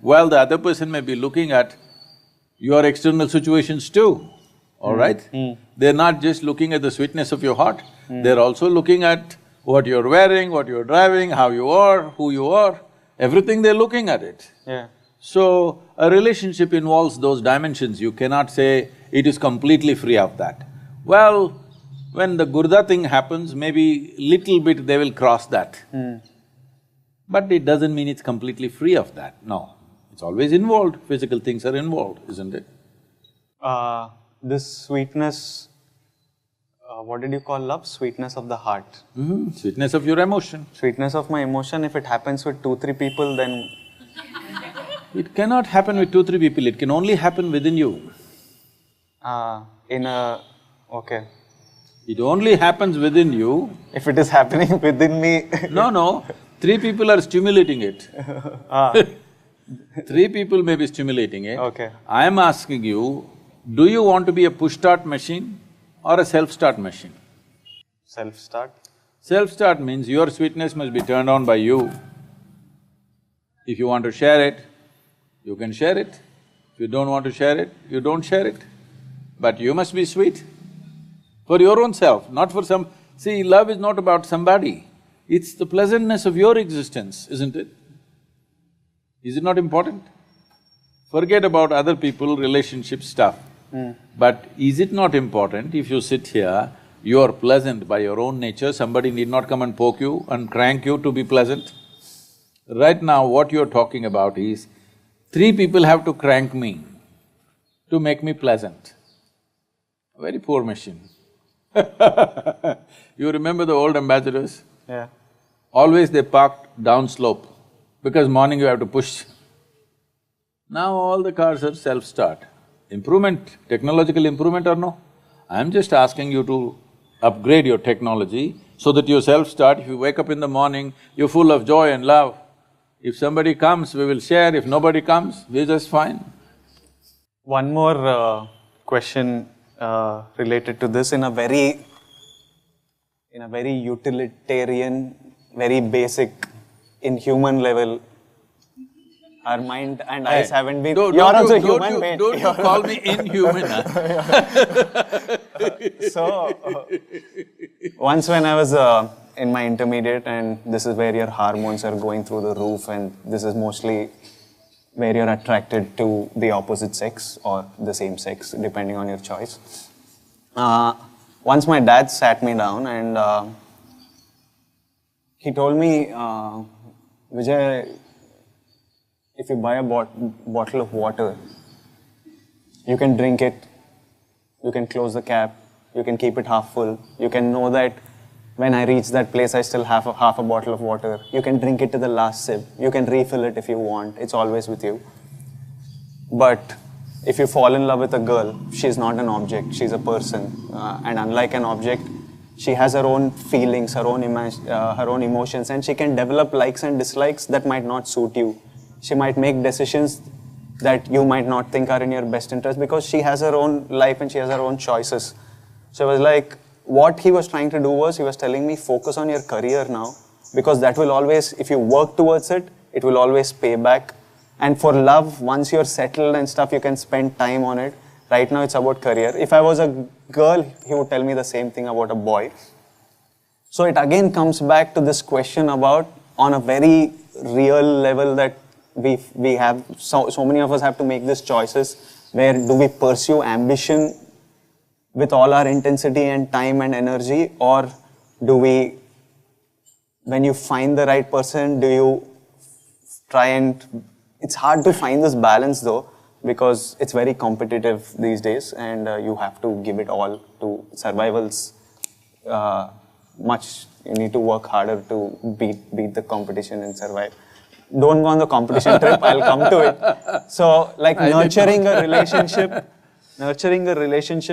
While the other person may be looking at your external situations too, all right? They're not just looking at the sweetness of your heart, they're also looking at what you're wearing, what you're driving, how you are, who you are, everything they're looking at it. Yeah. So, a relationship involves those dimensions, you cannot say it is completely free of that. Well, when the gurda thing happens, maybe little bit they will cross that. But it doesn't mean it's completely free of that, no. It's always involved, physical things are involved, isn't it? This sweetness, what did you call love? Sweetness of the heart. Sweetness of your emotion. Sweetness of my emotion, if it happens with 2-3 people, then… It cannot happen with 2-3 people, it can only happen within you. Okay. It only happens within you. If it is happening within me… No, 3 people are stimulating it. 3 people may be stimulating it. Okay. I am asking you, do you want to be a push-start machine or a self-start machine? Self-start? Self-start means your sweetness must be turned on by you. If you want to share it, you can share it. If you don't want to share it, you don't share it. But you must be sweet for your own self, not for some… See, love is not about somebody, it's the pleasantness of your existence, isn't it? Is it not important? Forget about other people, relationship stuff. But is it not important if you sit here, you are pleasant by your own nature, somebody need not come and poke you and crank you to be pleasant? Right now, what you're talking about is, 3 people have to crank me to make me pleasant. A very poor machine. You remember the old ambassadors? Yeah. Always they parked downslope, because morning you have to push. Now all the cars are self-start. Improvement, technological improvement or no? I'm just asking you to upgrade your technology so that you self-start. If you wake up in the morning, you're full of joy and love. If somebody comes, we will share. If nobody comes, we're just fine. One more question related to this in a very utilitarian, very basic, inhuman level. Our mind and eyes haven't been… You're also human, mate. Don't you call me inhuman, So, once when I was in my intermediate, and this is where your hormones are going through the roof, and this is mostly where you're attracted to the opposite sex or the same sex, depending on your choice. Once my dad sat me down and he told me, Vijay, if you buy a bottle of water, You can drink it, you can close the cap, you can keep it half full, you can know that when I reach that place I still have half a bottle of water. You can drink it to the last sip, you can refill it if you want, it's always with you. But if you fall in love with a girl, she's not an object, she's a person. And unlike an object, she has her own feelings, her own emotions, and she can develop likes and dislikes that might not suit you. She might make decisions that you might not think are in your best interest because she has her own life and she has her own choices. So it was like, what he was trying to do was, he was telling me, focus on your career now, because that will always, if you work towards it, it will always pay back. And for love, once you're settled and stuff, you can spend time on it. Right now it's about career. If I was a girl, he would tell me the same thing about a boy. So it again comes back to this question about, on a very real level, that we have, so many of us have to make these choices. Where do we pursue ambition with all our intensity and time and energy, or do we, when you find the right person, do you try and, it's hard to find this balance though, because it's very competitive these days, and you have to give it all to survival's much, you need to work harder to beat the competition and survive. Don't go on the competition trip, I'll come to it. So like nurturing a relationship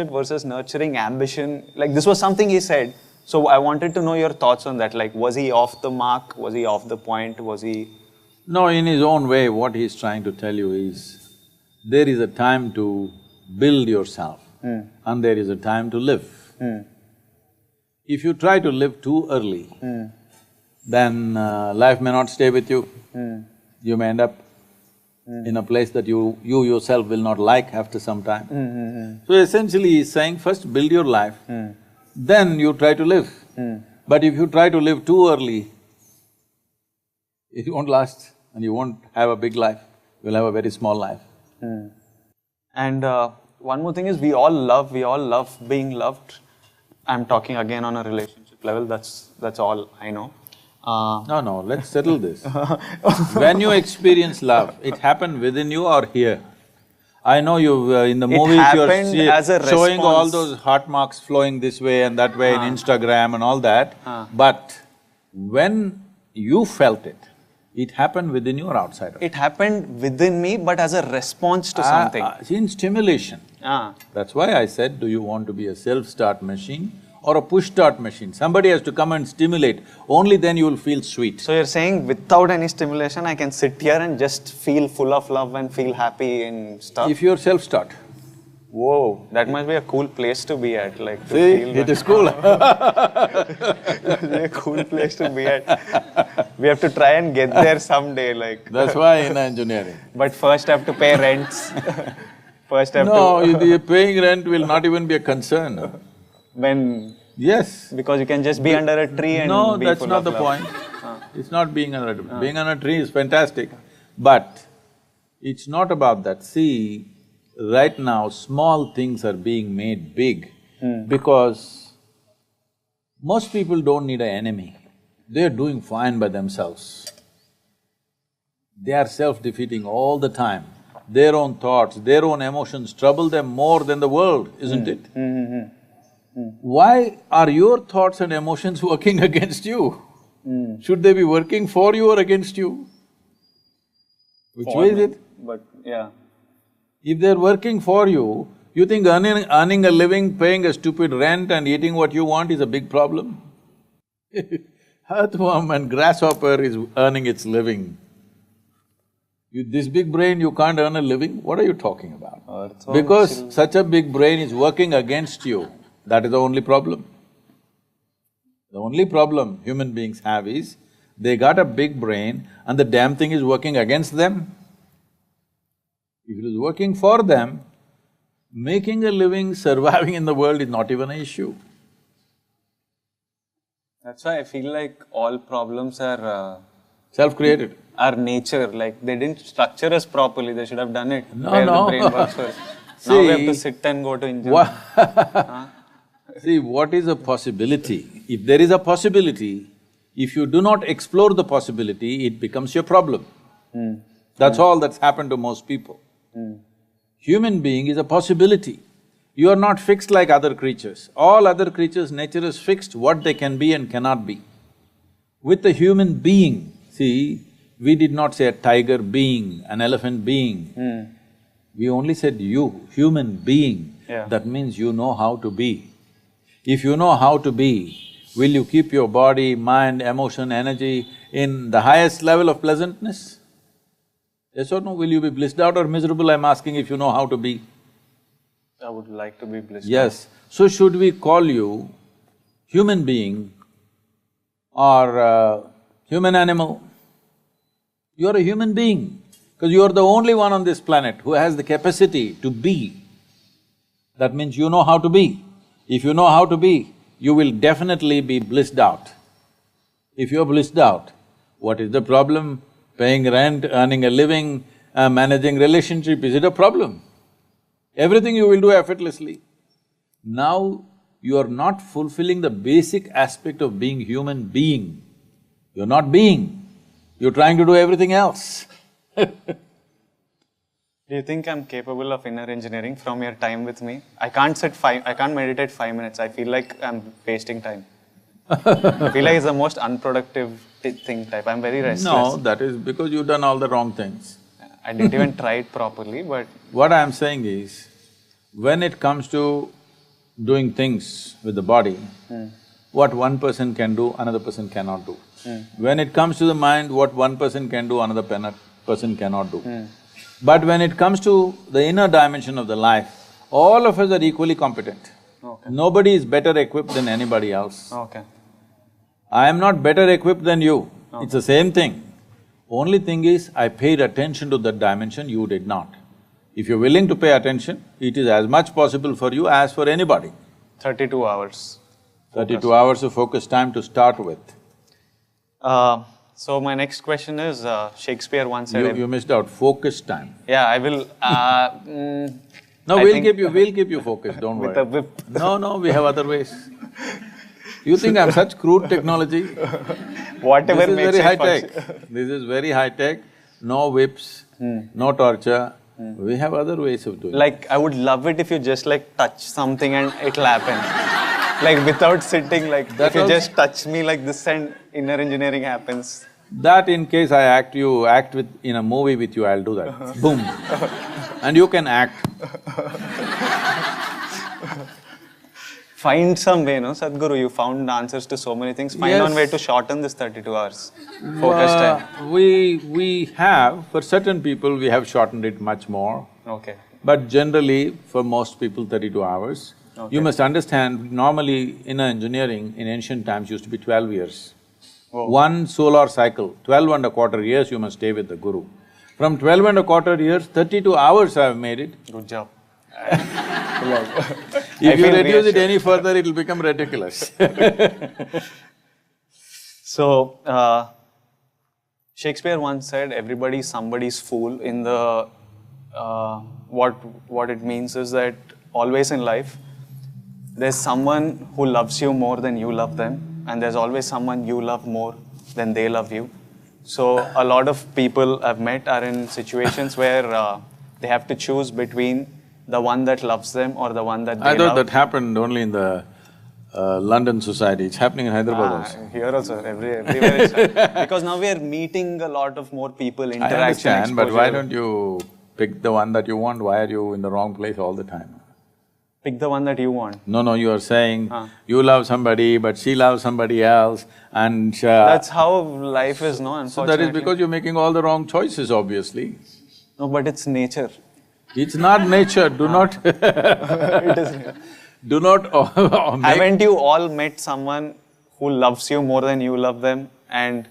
versus nurturing ambition, like this was something he said. So I wanted to know your thoughts on that. Like, was he off the mark? Was he off the point? Was he… No, in his own way, what he's trying to tell you is, there is a time to build yourself and there is a time to live. If you try to live too early, then life may not stay with you. You may end up in a place that you yourself will not like after some time. So essentially he's saying, first build your life, then you try to live. But if you try to live too early, it won't last and you won't have a big life, you'll have a very small life. And one more thing is, we all love being loved. I'm talking again on a relationship level, that's all I know. No, let's settle this. When you experience love, it happened within you or here? I know you in the movies you're showing all those heart marks flowing this way and that way in Instagram and all that, but when you felt it, it happened within you or outside of you? It happened within me, but as a response to something. In stimulation. That's why I said, do you want to be a self-start machine or a push-start machine? Somebody has to come and stimulate, only then you will feel sweet. So you're saying without any stimulation, I can sit here and just feel full of love and feel happy and stuff? If you're self-start. Whoa, that must be a cool place to be at, like to See, feel it is cool. It must be a cool place to be at. We have to try and get there someday, like. That's why in engineering. But first have to pay rents. First have the paying rent will not even be a concern. When… Yes. Because you can just be under a tree and No, be that's full not of the love. point. It's not being under a tree. Being under a tree is fantastic, but it's not about that. See, right now, small things are being made big because most people don't need an enemy. They're doing fine by themselves. They are self-defeating all the time. Their own thoughts, their own emotions trouble them more than the world, isn't it? Why are your thoughts and emotions working against you? Should they be working for you or against you? Which way is it? But yeah. If they're working for you, you think earning a living, paying a stupid rent and eating what you want is a big problem? Earthworm and grasshopper is earning its living. With this big brain, you can't earn a living? What are you talking about? Because such a big brain is working against you, that is the only problem. The only problem human beings have is, they got a big brain and the damn thing is working against them. If it is working for them, making a living, surviving in the world is not even an issue. That's why I feel like all problems are… self-created. Our nature, like they didn't structure us properly, they should have done it. No, where no. the brain works first. Now we have to sit and go to engine. See, what is a possibility? If there is a possibility, if you do not explore the possibility, it becomes your problem. That's all that's happened to most people. Human being is a possibility. You are not fixed like other creatures. All other creatures, nature is fixed what they can be and cannot be. With the human being, see, we did not say a tiger being, an elephant being. We only said you, human being. Yeah. That means you know how to be. If you know how to be, will you keep your body, mind, emotion, energy in the highest level of pleasantness? Yes or no? Will you be blissed out or miserable? I'm asking if you know how to be. I would like to be blissed. Yes. So should we call you human being or human animal? You're a human being, because you're the only one on this planet who has the capacity to be. That means you know how to be. If you know how to be, you will definitely be blissed out. If you're blissed out, what is the problem? Paying rent, earning a living, managing relationship, is it a problem? Everything you will do effortlessly. Now, you are not fulfilling the basic aspect of being human being. You're not being, you're trying to do everything else. Do you think I'm capable of inner engineering from your time with me? I can't meditate 5 minutes. I feel like I'm wasting time. I feel like it's the most unproductive thing type. I'm very restless. No, that is because you've done all the wrong things. I didn't even try it properly, but… What I am saying is, when it comes to doing things with the body, what one person can do, another person cannot do. When it comes to the mind, what one person can do, another person cannot do. But when it comes to the inner dimension of the life, all of us are equally competent. Okay. Nobody is better equipped than anybody else. Okay. I am not better equipped than you, it's the same thing. Only thing is, I paid attention to that dimension, you did not. If you're willing to pay attention, it is as much possible for you as for anybody. 32 hours. 32 hours of focus time to start with. So my next question is, Shakespeare once said… You missed out, focus time. Yeah, I will… No, I we'll think- keep you focused, don't worry. With a whip. No, we have other ways. You think I'm such crude technology? Whatever This is makes very it high-tech. function. This is very high-tech, no whips, no torture. We have other ways of doing it. Like, I would love it if you just like touch something and it'll happen. Like without sitting, like That if you also- just touch me like this and inner engineering happens. That in case I act in a movie with you, I'll do that. Boom. And you can act. Find some way, no, Sadhguru, you found answers to so many things. Find Yes. one way to shorten this 32 hours. Focus time. We have, for certain people, we have shortened it much more. Okay. But generally, for most people, 32 hours. Okay. You must understand, normally in engineering, in ancient times, used to be 12 years. Oh. One solar cycle, 12 and a quarter years you must stay with the Guru. From 12 and a quarter years, 32 hours I have made it. Good job. If you feel reduce it reassured. any further, it'll become ridiculous. So, Shakespeare once said, everybody's somebody's fool. In the… what it means is that always in life, there's someone who loves you more than you love them, and there's always someone you love more than they love you. So, a lot of people I've met are in situations where they have to choose between the one that loves them or the one that they I thought love. that happened only in the London society, it's happening in Hyderabad also. Here also, everywhere it's because now we are meeting a lot of more people, I interaction, understand, but why exposure. don't you pick the one that you want? Why are you in the wrong place all the time? Pick the one that you want. No, you are saying you love somebody, but she loves somebody else and… That's how life is, no, So unfortunately. that is because you're making all the wrong choices, obviously. No, but it's nature. It's not nature, do not… It is. Do not make… Haven't you all met someone who loves you more than you love them and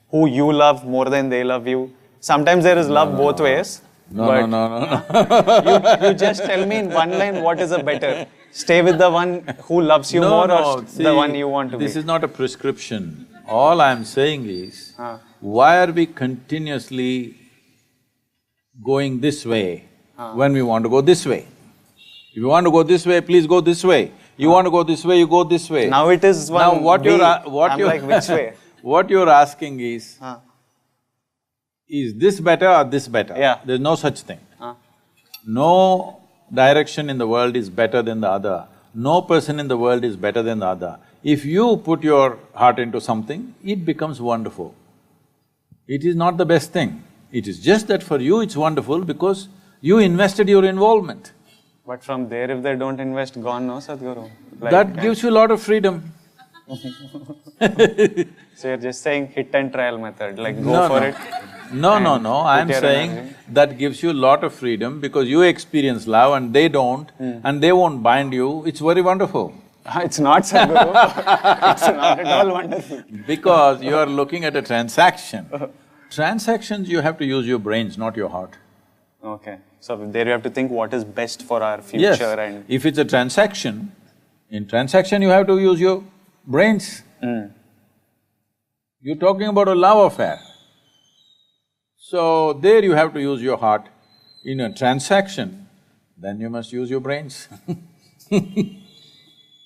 who you love more than they love you? Sometimes there is love both ways. No. You just tell me in one line what is a better. Stay with the one who loves you more or see, the one you want to be. this is not a prescription. All I'm saying is, why are we continuously going this way when we want to go this way? If you want to go this way, please go this way. You want to go this way, you go this way. Now it is one Now what B. you're… I'm like, which way? What you're asking is this better or this better? Yeah. There's no such thing. No direction in the world is better than the other. No person in the world is better than the other. If you put your heart into something, it becomes wonderful. It is not the best thing. It is just that for you it's wonderful because you invested your involvement. But from there, if they don't invest, gone, no, Sadhguru? Like, That gives you a lot of freedom. So you're just saying hit and trial method, like go No, for no. it. No, I'm your saying energy. that gives you a lot of freedom because you experience love and they don't, and they won't bind you. It's very wonderful. It's not, Sadhguru. It's not at all wonderful. Because you are looking at a transaction. Transactions, you have to use your brains, not your heart. Okay. So there you have to think what is best for our future Yes, and… if it's a transaction, in transaction you have to use your brains. You're talking about a love affair. So there you have to use your heart. In a transaction, then you must use your brains.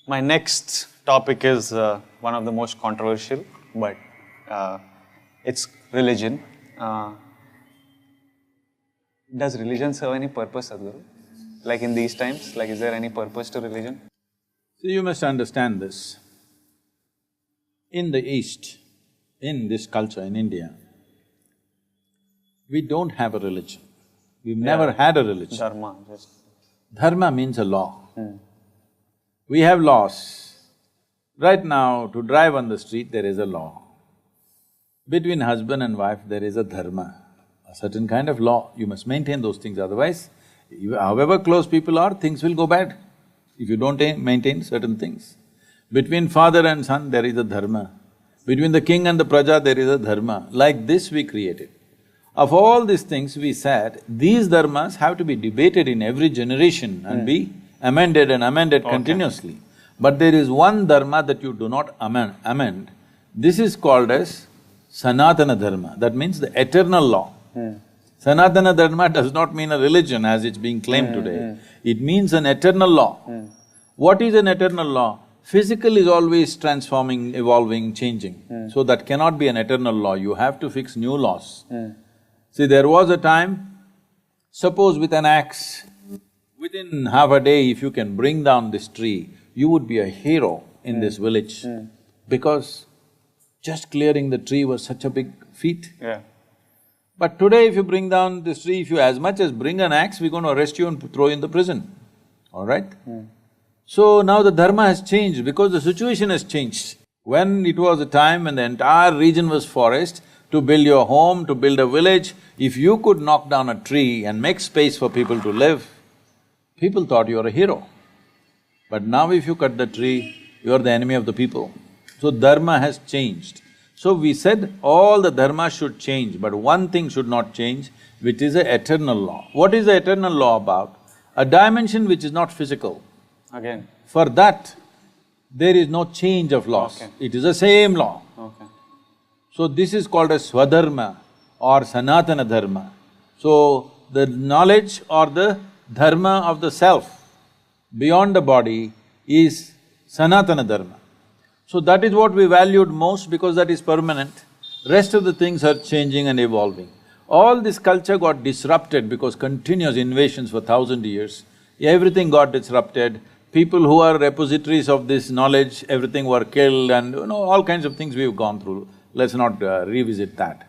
My next topic is one of the most controversial, but it's religion. Does religion serve any purpose, Sadhguru? Like in these times, like is there any purpose to religion? So you must understand this. In the East, in this culture, in India, we don't have a religion. We've never had a religion. Dharma, just… Dharma means a law. We have laws. Right now, to drive on the street, there is a law. Between husband and wife, there is a dharma, a certain kind of law. You must maintain those things, otherwise, however close people are, things will go bad if you don't maintain certain things. Between father and son, there is a dharma. Between the king and the praja, there is a dharma. Like this we created. Of all these things, we said, these dharmas have to be debated in every generation and be amended and amended continuously. But there is one dharma that you do not amend. This is called as Sanatana Dharma, that means the eternal law. Sanatana Dharma does not mean a religion as it's being claimed today. It means an eternal law. What is an eternal law? Physical is always transforming, evolving, changing. So that cannot be an eternal law, you have to fix new laws. See, there was a time, suppose with an axe, within half a day if you can bring down this tree, you would be a hero in this village. Because just clearing the tree was such a big feat. Yeah. But today if you bring down this tree, if you as much as bring an axe, we're going to arrest you and throw you in the prison, all right? So now the dharma has changed because the situation has changed. When it was a time when the entire region was forest, to build your home, to build a village, if you could knock down a tree and make space for people to live, people thought you were a hero. But now if you cut the tree, you are the enemy of the people. So dharma has changed. So we said all the dharma should change, but one thing should not change, which is the eternal law. What is the eternal law about? A dimension which is not physical. Again. For that, there is no change of laws. Okay. It is the same law. Okay. So this is called as Swadharma or Sanatana Dharma. So the knowledge or the dharma of the self beyond the body is Sanatana Dharma. So that is what we valued most because that is permanent. Rest of the things are changing and evolving. All this culture got disrupted because continuous invasions for 1,000 years. Everything got disrupted. People who are repositories of this knowledge, everything were killed and all kinds of things we've gone through. Let's not revisit that.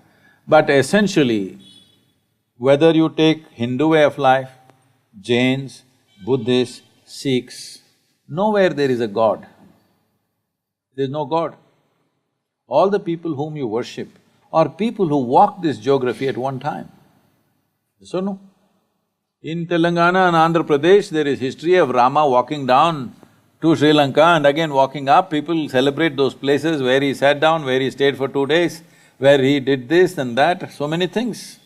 But essentially, whether you take Hindu way of life, Jains, Buddhists, Sikhs, nowhere there is a God. There's no God. All the people whom you worship are people who walked this geography at one time. Yes or no? In Telangana and Andhra Pradesh, there is history of Rama walking down to Sri Lanka and again walking up. People celebrate those places where he sat down, where he stayed for 2 days, where he did this and that, so many things.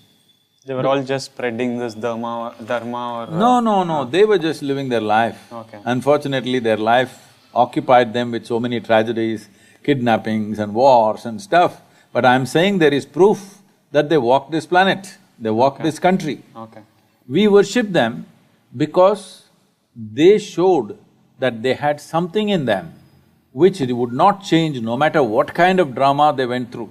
They were all just spreading this dharma or… No, they were just living their life. Okay. Unfortunately, their life occupied them with so many tragedies, kidnappings and wars and stuff. But I'm saying there is proof that they walked this planet, they walked this country. Okay. We worship them because they showed that they had something in them which would not change no matter what kind of drama they went through.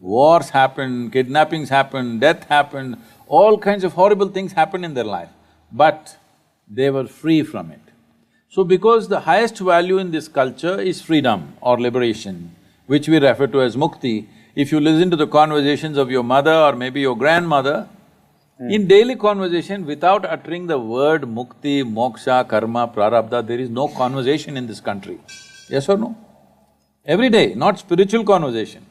Wars happened, kidnappings happened, death happened, all kinds of horrible things happened in their life. but they were free from it. So because the highest value in this culture is freedom or liberation, which we refer to as mukti, if you listen to the conversations of your mother or maybe your grandmother, in daily conversation, without uttering the word mukti, moksha, karma, prarabdha, there is no conversation in this country. Yes or no? Every day, not spiritual conversation.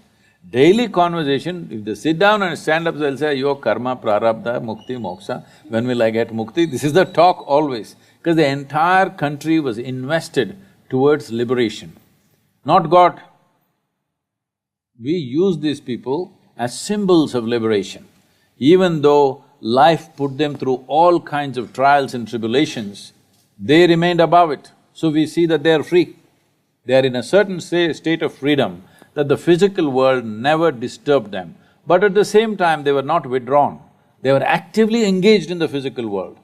Daily conversation, if they sit down and stand up, they'll say, yo, karma, prarabdha, mukti, moksha, when will I get mukti? This is the talk always, because the entire country was invested towards liberation, not God. We use these people as symbols of liberation. Even though life put them through all kinds of trials and tribulations, they remained above it. So we see that they are free. They are in a certain state of freedom that the physical world never disturbed them. But at the same time, they were not withdrawn. They were actively engaged in the physical world.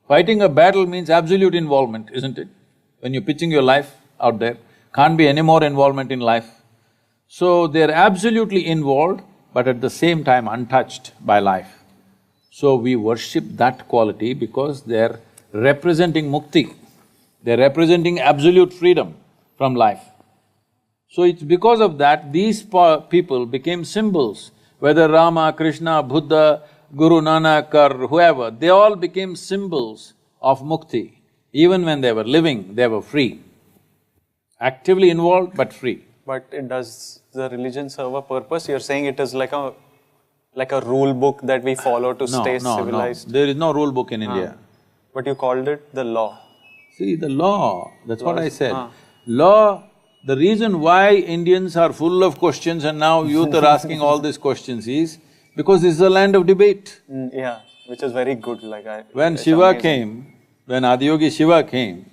Fighting a battle means absolute involvement, isn't it? When you're pitching your life out there, can't be any more involvement in life. So they're absolutely involved, but at the same time untouched by life. So we worship that quality because they're representing mukti, they're representing absolute freedom from life. So it's because of that these people became symbols, whether Rama, Krishna, Buddha, Guru Nanak or whoever, they all became symbols of mukti. Even when they were living, they were free. Actively involved but free. But does the religion serve a purpose? You're saying it is like a rule book that we follow to stay civilized? No, there is no rule book in India. But you called it the law. See, the law, that's what I said. Law, the reason why Indians are full of questions and now youth are asking all these questions is because this is a land of debate. Yeah, which is very good, When Shiva came, when Adiyogi Shiva came,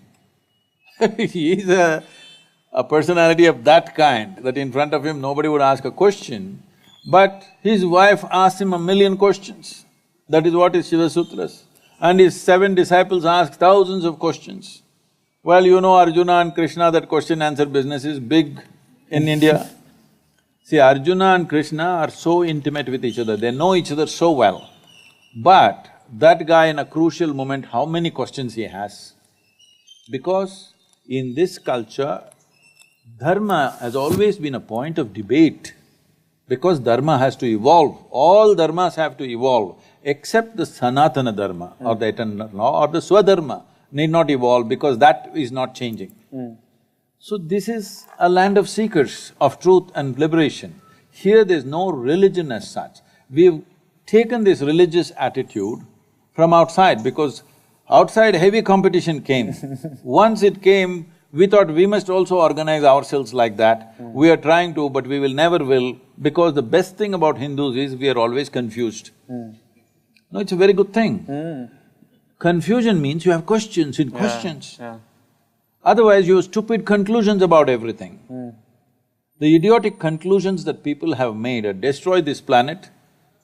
he is a personality of that kind, that in front of him nobody would ask a question, but his wife asked him 1,000,000 questions. That is what is Shiva Sutras. And his 7 disciples asked thousands of questions. Well, you know Arjuna and Krishna, that question-answer business is big in India. See, Arjuna and Krishna are so intimate with each other, they know each other so well. But that guy in a crucial moment, how many questions he has? Because in this culture, dharma has always been a point of debate. Because dharma has to evolve, all dharmas have to evolve, except the sanatana dharma or the eternal law or the swadharma need not evolve because that is not changing. So this is a land of seekers of truth and liberation. Here there's no religion as such. We've taken this religious attitude from outside because outside heavy competition came. Once it came, we thought we must also organize ourselves like that. We are trying to, but we will never will, because the best thing about Hindus is we are always confused. No, it's a very good thing. Confusion means you have questions in questions. Otherwise, you have stupid conclusions about everything. The idiotic conclusions that people have made have destroyed this planet,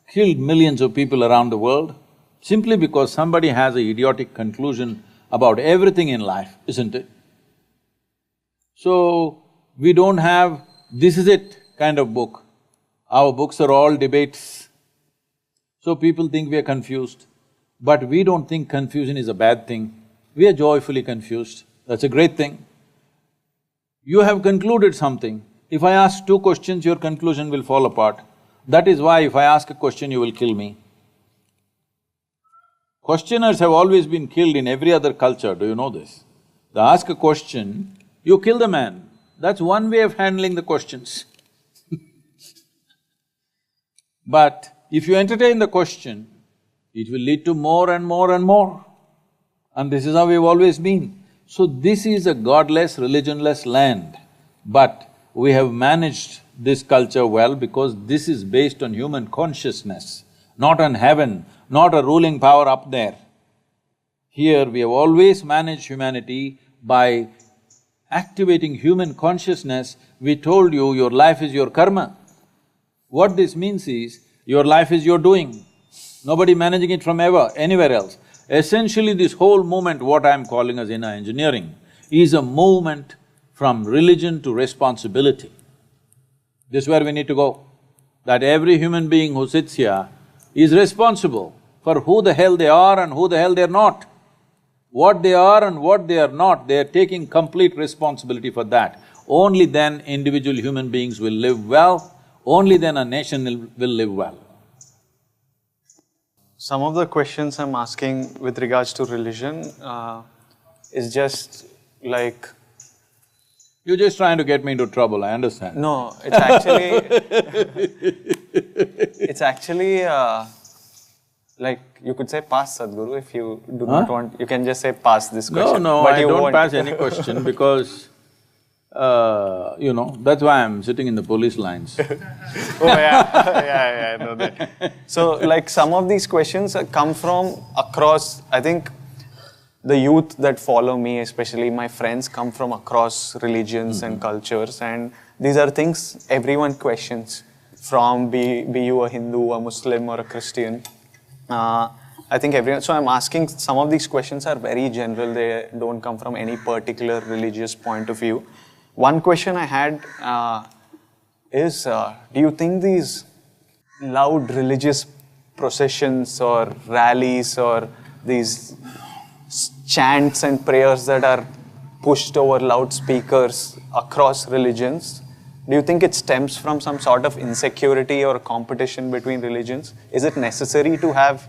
killed millions of people around the world, simply because somebody has an idiotic conclusion about everything in life, isn't it? So, we don't have this is it kind of book. Our books are all debates. So people think we are confused. But we don't think confusion is a bad thing. We are joyfully confused. That's a great thing. You have concluded something. If I ask 2 questions, your conclusion will fall apart. That is why if I ask a question, you will kill me. Questioners have always been killed in every other culture, do you know this? They ask a question, you kill the man. That's one way of handling the questions. But if you entertain the question, it will lead to more and more and more. And this is how we've always been. So this is a godless, religionless land. But we have managed this culture well because this is based on human consciousness, not on heaven, not a ruling power up there. Here we have always managed humanity by activating human consciousness. We told you, your life is your karma. What this means is, your life is your doing. Nobody managing it from anywhere else. Essentially, this whole movement, what I'm calling as inner engineering, is a movement from religion to responsibility. This is where we need to go. That every human being who sits here is responsible for who the hell they are and who the hell they're not. What they are and what they are not, they are taking complete responsibility for that. Only then individual human beings will live well, only then a nation will live well. Some of the questions I'm asking with regards to religion is just like… You're just trying to get me into trouble, I understand. No, it's actually… it's actually like you could say pass, Sadhguru, if you do not want… You can just say pass this question. No, but I you don't won't. pass any question because, that's why I'm sitting in the police lines. Oh yeah, I know that. So like some of these questions come from across… I think the youth that follow me, especially my friends, come from across religions and cultures, and these are things everyone questions, from be you a Hindu, a Muslim or a Christian. I think everyone… So I'm asking, some of these questions are very general, they don't come from any particular religious point of view. One question I had is, do you think these loud religious processions or rallies or these chants and prayers that are pushed over loudspeakers across religions, do you think it stems from some sort of insecurity or competition between religions? Is it necessary to have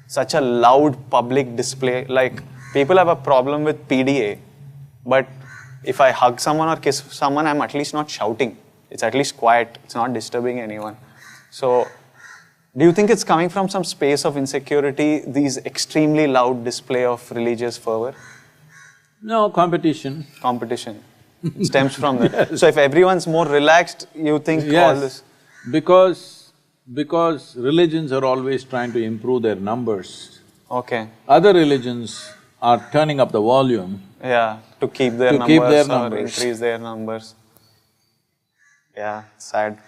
such a loud public display? Like, people have a problem with PDA, but if I hug someone or kiss someone, I'm at least not shouting. It's at least quiet, it's not disturbing anyone. So, do you think it's coming from some space of insecurity, these extremely loud display of religious fervor? No, competition. Competition stems from that. Yes. So if everyone's more relaxed, you think all this… Because religions are always trying to improve their numbers. Okay. Other religions are turning up the volume. Yeah, to keep their numbers or increase their numbers. Yeah, sad.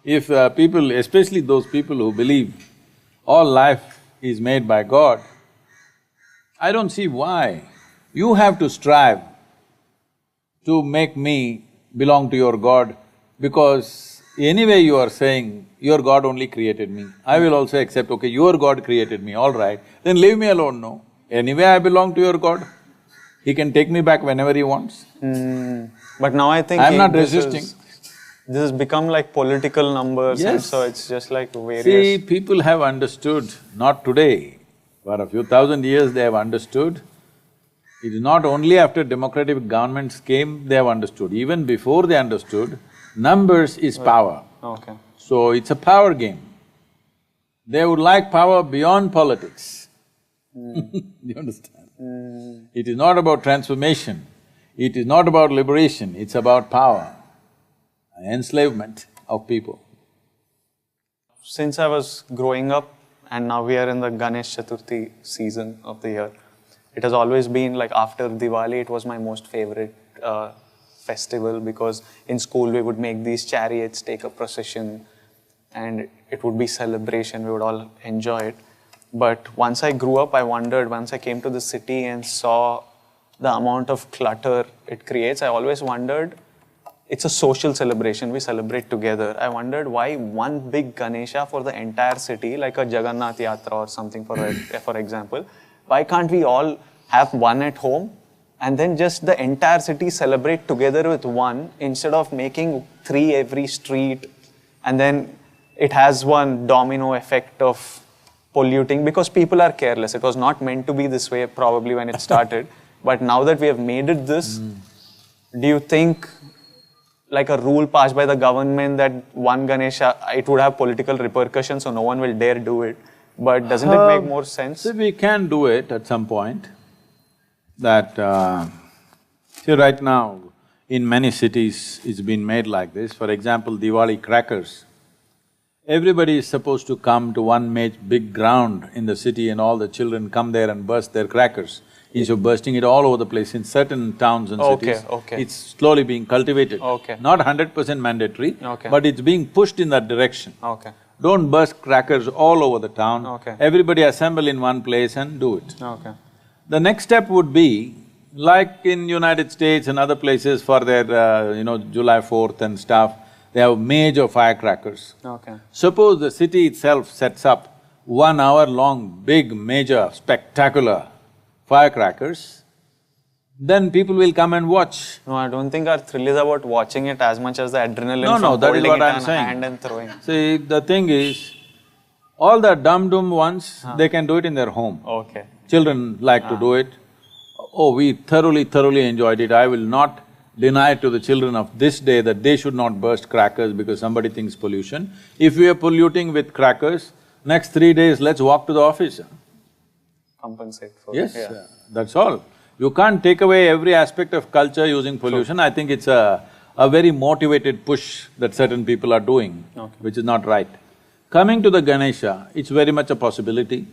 If people, especially those people who believe all life is made by God, I don't see why you have to strive to make me belong to your God, because anyway you are saying your God only created me. I will also accept, okay, your God created me, all right, then leave me alone, no. Anyway I belong to your God, He can take me back whenever He wants. But now I think… I'm not resisting. This has become like political numbers, yes. And so it's just like various… See, people have understood, not today, for a few thousand years they have understood. It is not only after democratic governments came they have understood, even before they understood, numbers is power. Okay. So it's a power game. They would like power beyond politics. You understand? It is not about transformation, it is not about liberation, it's about power, enslavement of people. Since I was growing up, and now we are in the Ganesh Chaturthi season of the year, it has always been like after Diwali, it was my most favorite festival, because in school we would make these chariots, take a procession, and it would be celebration, we would all enjoy it. But once I grew up, I wondered, once I came to the city and saw the amount of clutter it creates, I always wondered, it's a social celebration, we celebrate together. I wondered why one big Ganesha for the entire city, like a Jagannath Yatra or something for example, why can't we all have one at home and then just the entire city celebrate together with one, instead of making 3 every street, and then it has one domino effect of polluting, because people are careless. It was not meant to be this way probably when it started, but now that we have made it this, do you think like a rule passed by the government that one Ganesha, it would have political repercussions, so no one will dare do it, but doesn't it make more sense? See, we can do it at some point. That… see, right now, in many cities, it's been made like this. For example, Diwali crackers. Everybody is supposed to come to one big ground in the city, and all the children come there and burst their crackers. Instead of bursting it all over the place in certain towns and cities, it's slowly being cultivated. Not 100% mandatory, but it's being pushed in that direction. Don't burst crackers all over the town. Everybody assemble in one place and do it. The next step would be, like in United States and other places for their, July 4th and stuff, they have major firecrackers. Suppose the city itself sets up 1 hour long, big, major, spectacular firecrackers, then people will come and watch. No, I don't think our thrill is about watching it as much as the adrenaline No, from that is holding what it I'm on saying. hand and throwing. See, the thing is, all the dum-dum ones, they can do it in their home. Okay. Children like to do it. Oh, we thoroughly enjoyed it. I will not deny to the children of this day that they should not burst crackers because somebody thinks pollution. If we are polluting with crackers, next 3 days, let's walk to the office. Compensate for Yes, it. Yeah. that's all. You can't take away every aspect of culture using pollution. I think it's a very motivated push that certain people are doing, which is not right. Coming to the Ganesha, it's very much a possibility.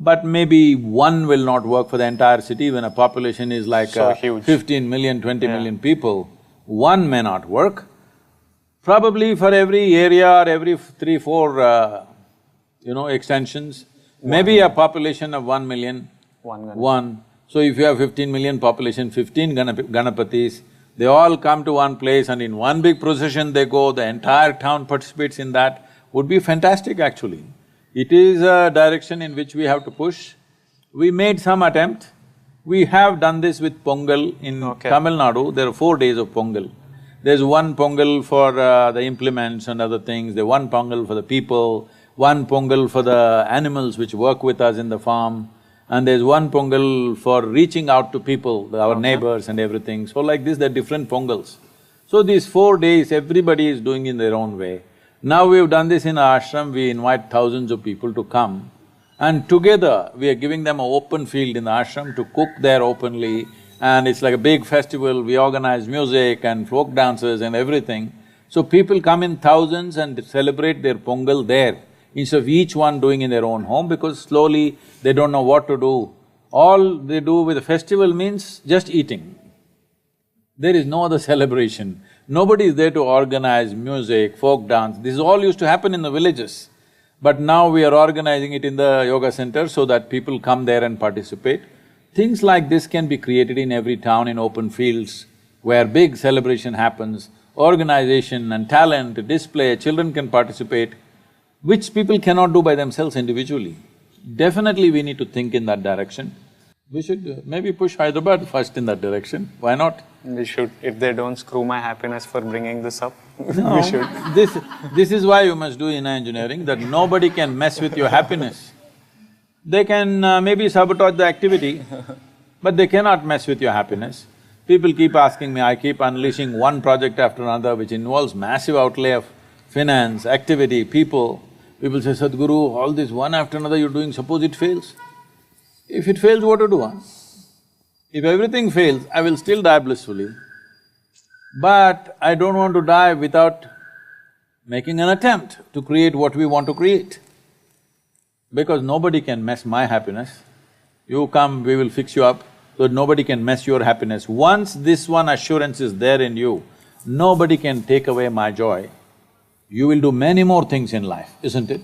But maybe one will not work for the entire city when a population is like So huge. 15 million, 20 million people. One may not work. Probably for every area or every 3, 4 extensions, maybe a population of 1 million, one. So if you have 15 million population, 15 Ganapatis, they all come to one place and in one big procession they go, the entire town participates in that, would be fantastic actually. It is a direction in which we have to push. We made some attempt. We have done this with Pongal in Tamil Nadu. There are 4 days of Pongal. There's one Pongal for the implements and other things, there's one Pongal for the people, one Pongal for the animals which work with us in the farm, and there's one Pongal for reaching out to people, our neighbors and everything. So like this, there are different Pongals. So these 4 days, everybody is doing in their own way. Now we've done this in our ashram, we invite thousands of people to come, and together we are giving them an open field in the ashram to cook there openly, and it's like a big festival, we organize music and folk dances and everything. So people come in thousands and celebrate their Pongal there, instead of each one doing in their own home, because slowly they don't know what to do. All they do with a festival means just eating. There is no other celebration. Nobody is there to organize music, folk dance, this all used to happen in the villages. But now we are organizing it in the yoga center so that people come there and participate. Things like this can be created in every town in open fields where big celebration happens, organization and talent, display, children can participate, which people cannot do by themselves individually. Definitely we need to think in that direction. We should maybe push Hyderabad first in that direction, why not? We should, if they don't screw my happiness for bringing this up, No, we should. This is why you must do inner engineering, that nobody can mess with your happiness. They can maybe sabotage the activity, but they cannot mess with your happiness. People keep asking me, I keep unleashing one project after another which involves massive outlay of finance, activity, people. People say, Sadhguru, all this one after another you're doing, suppose it fails? If it fails, what to do, huh? If everything fails, I will still die blissfully, but I don't want to die without making an attempt to create what we want to create. Because nobody can mess my happiness. You come, we will fix you up, so nobody can mess your happiness. Once this one assurance is there in you, nobody can take away my joy. You will do many more things in life, isn't it?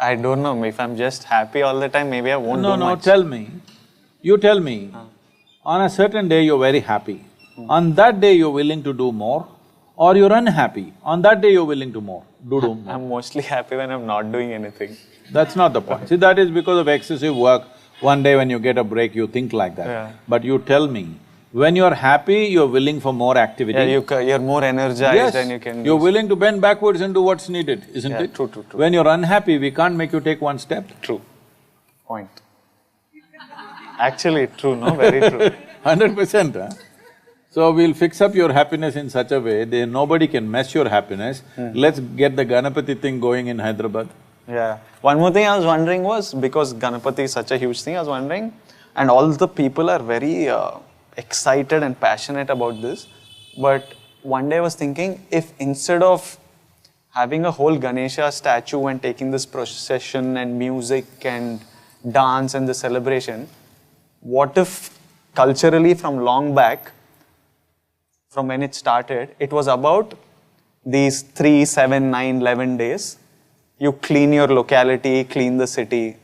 I don't know, if I'm just happy all the time, maybe I won't do much. No, tell me. You tell me, on a certain day you're very happy. On that day you're willing to do more, or you're unhappy. On that day you're willing to do more. I'm mostly happy when I'm not doing anything. That's not the point. See, that is because of excessive work. One day when you get a break, you think like that. Yeah. But you tell me, when you're happy, you're willing for more activity. Yeah, you're more energized and you can… You're willing to bend backwards and do what's needed, isn't it? True. When you're unhappy, we can't make you take one step. True. Point. Actually, true, no? Very true. 100%, huh? So we'll fix up your happiness in such a way that nobody can mess your happiness. Let's get the Ganapati thing going in Hyderabad. Yeah. One more thing I was wondering was, because Ganapati is such a huge thing, I was wondering, and all the people are very excited and passionate about this, but one day I was thinking, if instead of having a whole Ganesha statue and taking this procession and music and dance and the celebration, what if culturally from long back, from when it started, it was about these 3, 7, 9, 11 days, you clean your locality, clean the city.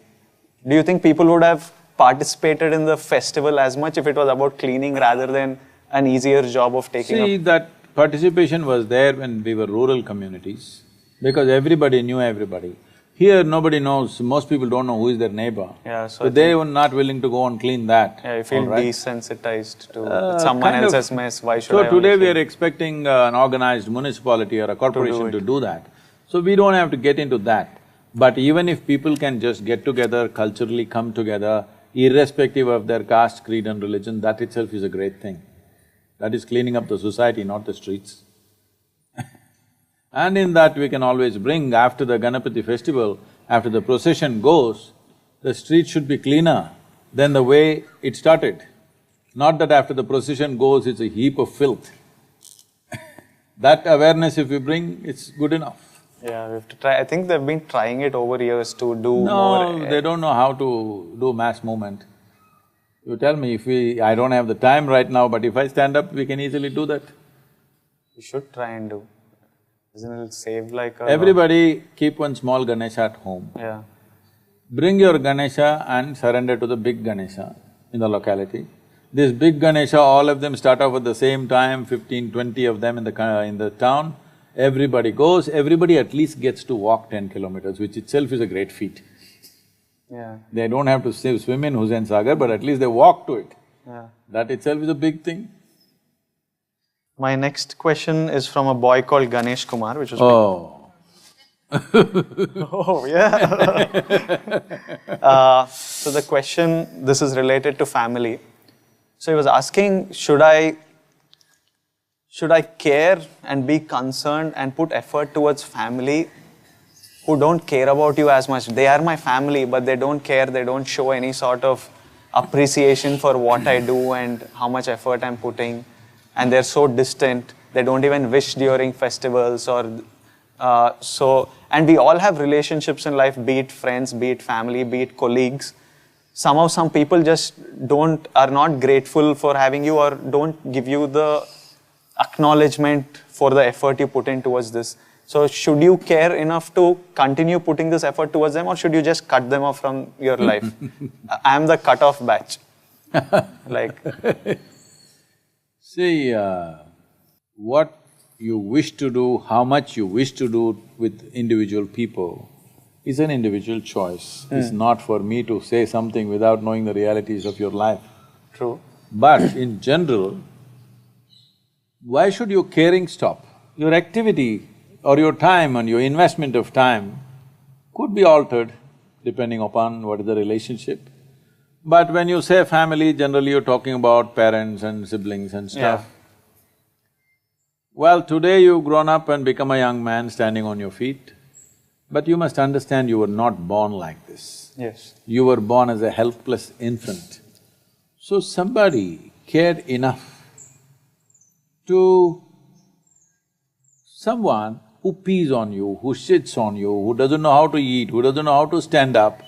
Do you think people would have participated in the festival as much if it was about cleaning rather than an easier job of taking See, up? that participation was there when we were rural communities, because everybody knew everybody. Here nobody knows, most people don't know who is their neighbor. Yeah, So they were not willing to go and clean that. Yeah, you feel all right? desensitized to it's someone Kind of. else's mess, why should So I only today we clean? are expecting an organized municipality or a corporation to do that. So we don't have to get into that. But even if people can just get together, culturally come together, irrespective of their caste, creed and religion, that itself is a great thing. That is cleaning up the society, not the streets. And in that we can always bring, after the Ganapati festival, after the procession goes, the street should be cleaner than the way it started. Not that after the procession goes, it's a heap of filth. That awareness if we bring, it's good enough. Yeah, we have to try. I think they've been trying it over years to do more. No, they don't know how to do mass movement. You tell me, if we… I don't have the time right now, but if I stand up, we can easily do that. We should try and do. Isn't it save like a… Everybody keep one small Ganesha at home. Yeah. Bring your Ganesha and surrender to the big Ganesha in the locality. This big Ganesha, all of them start off at the same time, 15, 20 of them in the town. Everybody goes, everybody at least gets to walk 10 kilometers, which itself is a great feat. Yeah. They don't have to swim in Hussain Sagar, but at least they walk to it. Yeah. That itself is a big thing. My next question is from a boy called Ganesh Kumar, which was… Oh. Oh, yeah. So the question, this is related to family. So he was asking, should I care and be concerned and put effort towards family who don't care about you as much? They are my family, but they don't care, they don't show any sort of appreciation for what I do and how much effort I'm putting. And they're so distant, they don't even wish during festivals or… and we all have relationships in life, be it friends, be it family, be it colleagues. Somehow some people just are not grateful for having you or don't give you the acknowledgement for the effort you put in towards this. So should you care enough to continue putting this effort towards them or should you just cut them off from your life? I am the cut-off batch. Like… See, what you wish to do, how much you wish to do with individual people is an individual choice. It's not for me to say something without knowing the realities of your life. True. But in general, why should your caring stop? Your activity or your time and your investment of time could be altered depending upon what is the relationship. But when you say family, generally you're talking about parents and siblings and stuff. Yeah. Well, today you've grown up and become a young man standing on your feet, but you must understand you were not born like this. Yes. You were born as a helpless infant. So somebody cared enough to someone who pees on you, who sits on you, who doesn't know how to eat, who doesn't know how to stand up,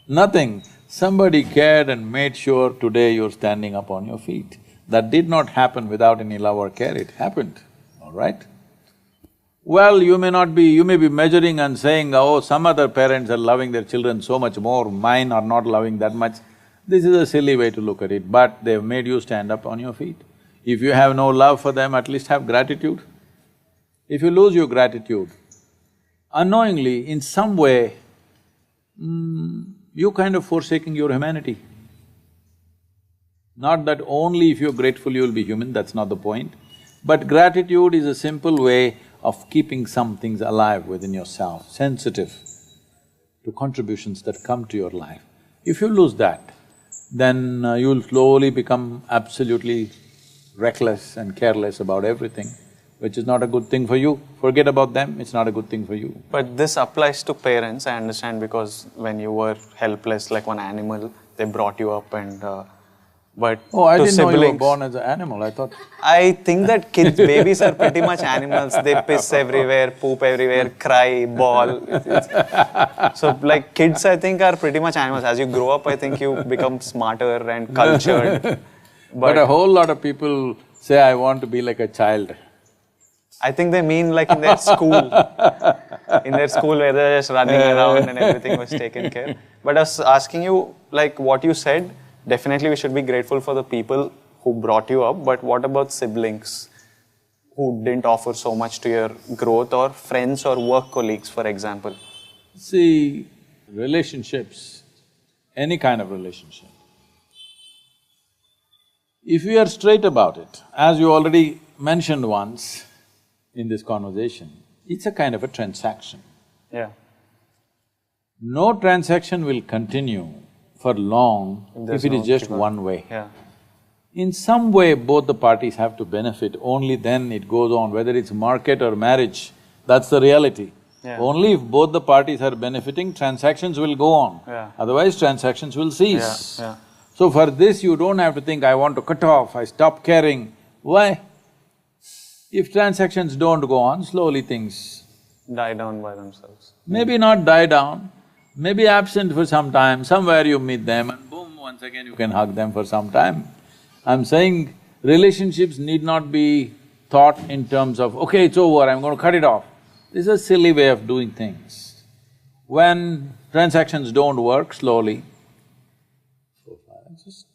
nothing. Somebody cared and made sure today you're standing up on your feet. That did not happen without any love or care, it happened, all right? Well, you may be measuring and saying, oh, some other parents are loving their children so much more, mine are not loving that much. This is a silly way to look at it, but they've made you stand up on your feet. If you have no love for them, at least have gratitude. If you lose your gratitude, unknowingly, in some way, you're kind of forsaking your humanity. Not that only if you're grateful you'll be human, that's not the point. But gratitude is a simple way of keeping some things alive within yourself, sensitive to contributions that come to your life. If you lose that, then you'll slowly become absolutely reckless and careless about everything, which is not a good thing for you. Forget about them, it's not a good thing for you. But this applies to parents, I understand, because when you were helpless like one animal, they brought you up and… but Oh, I to didn't know you were siblings, born as an animal, I thought… I think that babies are pretty much animals. They piss everywhere, poop everywhere, cry, bawl. So like kids, I think, are pretty much animals. As you grow up, I think you become smarter and cultured. But a whole lot of people say, I want to be like a child. I think they mean like in their school. In their school where they're just running around and everything was taken care. But I was asking you, like what you said, definitely we should be grateful for the people who brought you up, but what about siblings who didn't offer so much to your growth, or friends or work colleagues, for example? See, relationships, any kind of relationship, if we are straight about it, as you already mentioned once in this conversation, it's a kind of a transaction. Yeah. No transaction will continue for long if it is just one way. Yeah. In some way, both the parties have to benefit, only then it goes on, whether it's market or marriage, that's the reality. Yeah. Only if both the parties are benefiting, transactions will go on. Yeah. Otherwise, transactions will cease. Yeah. So for this, you don't have to think, I want to cut off, I stop caring. Why? If transactions don't go on, slowly things Die down by themselves. maybe not die down, maybe absent for some time, somewhere you meet them and boom, once again you can hug them for some time. I'm saying relationships need not be thought in terms of, okay, it's over, I'm going to cut it off. This is a silly way of doing things. When transactions don't work, slowly, so far, that's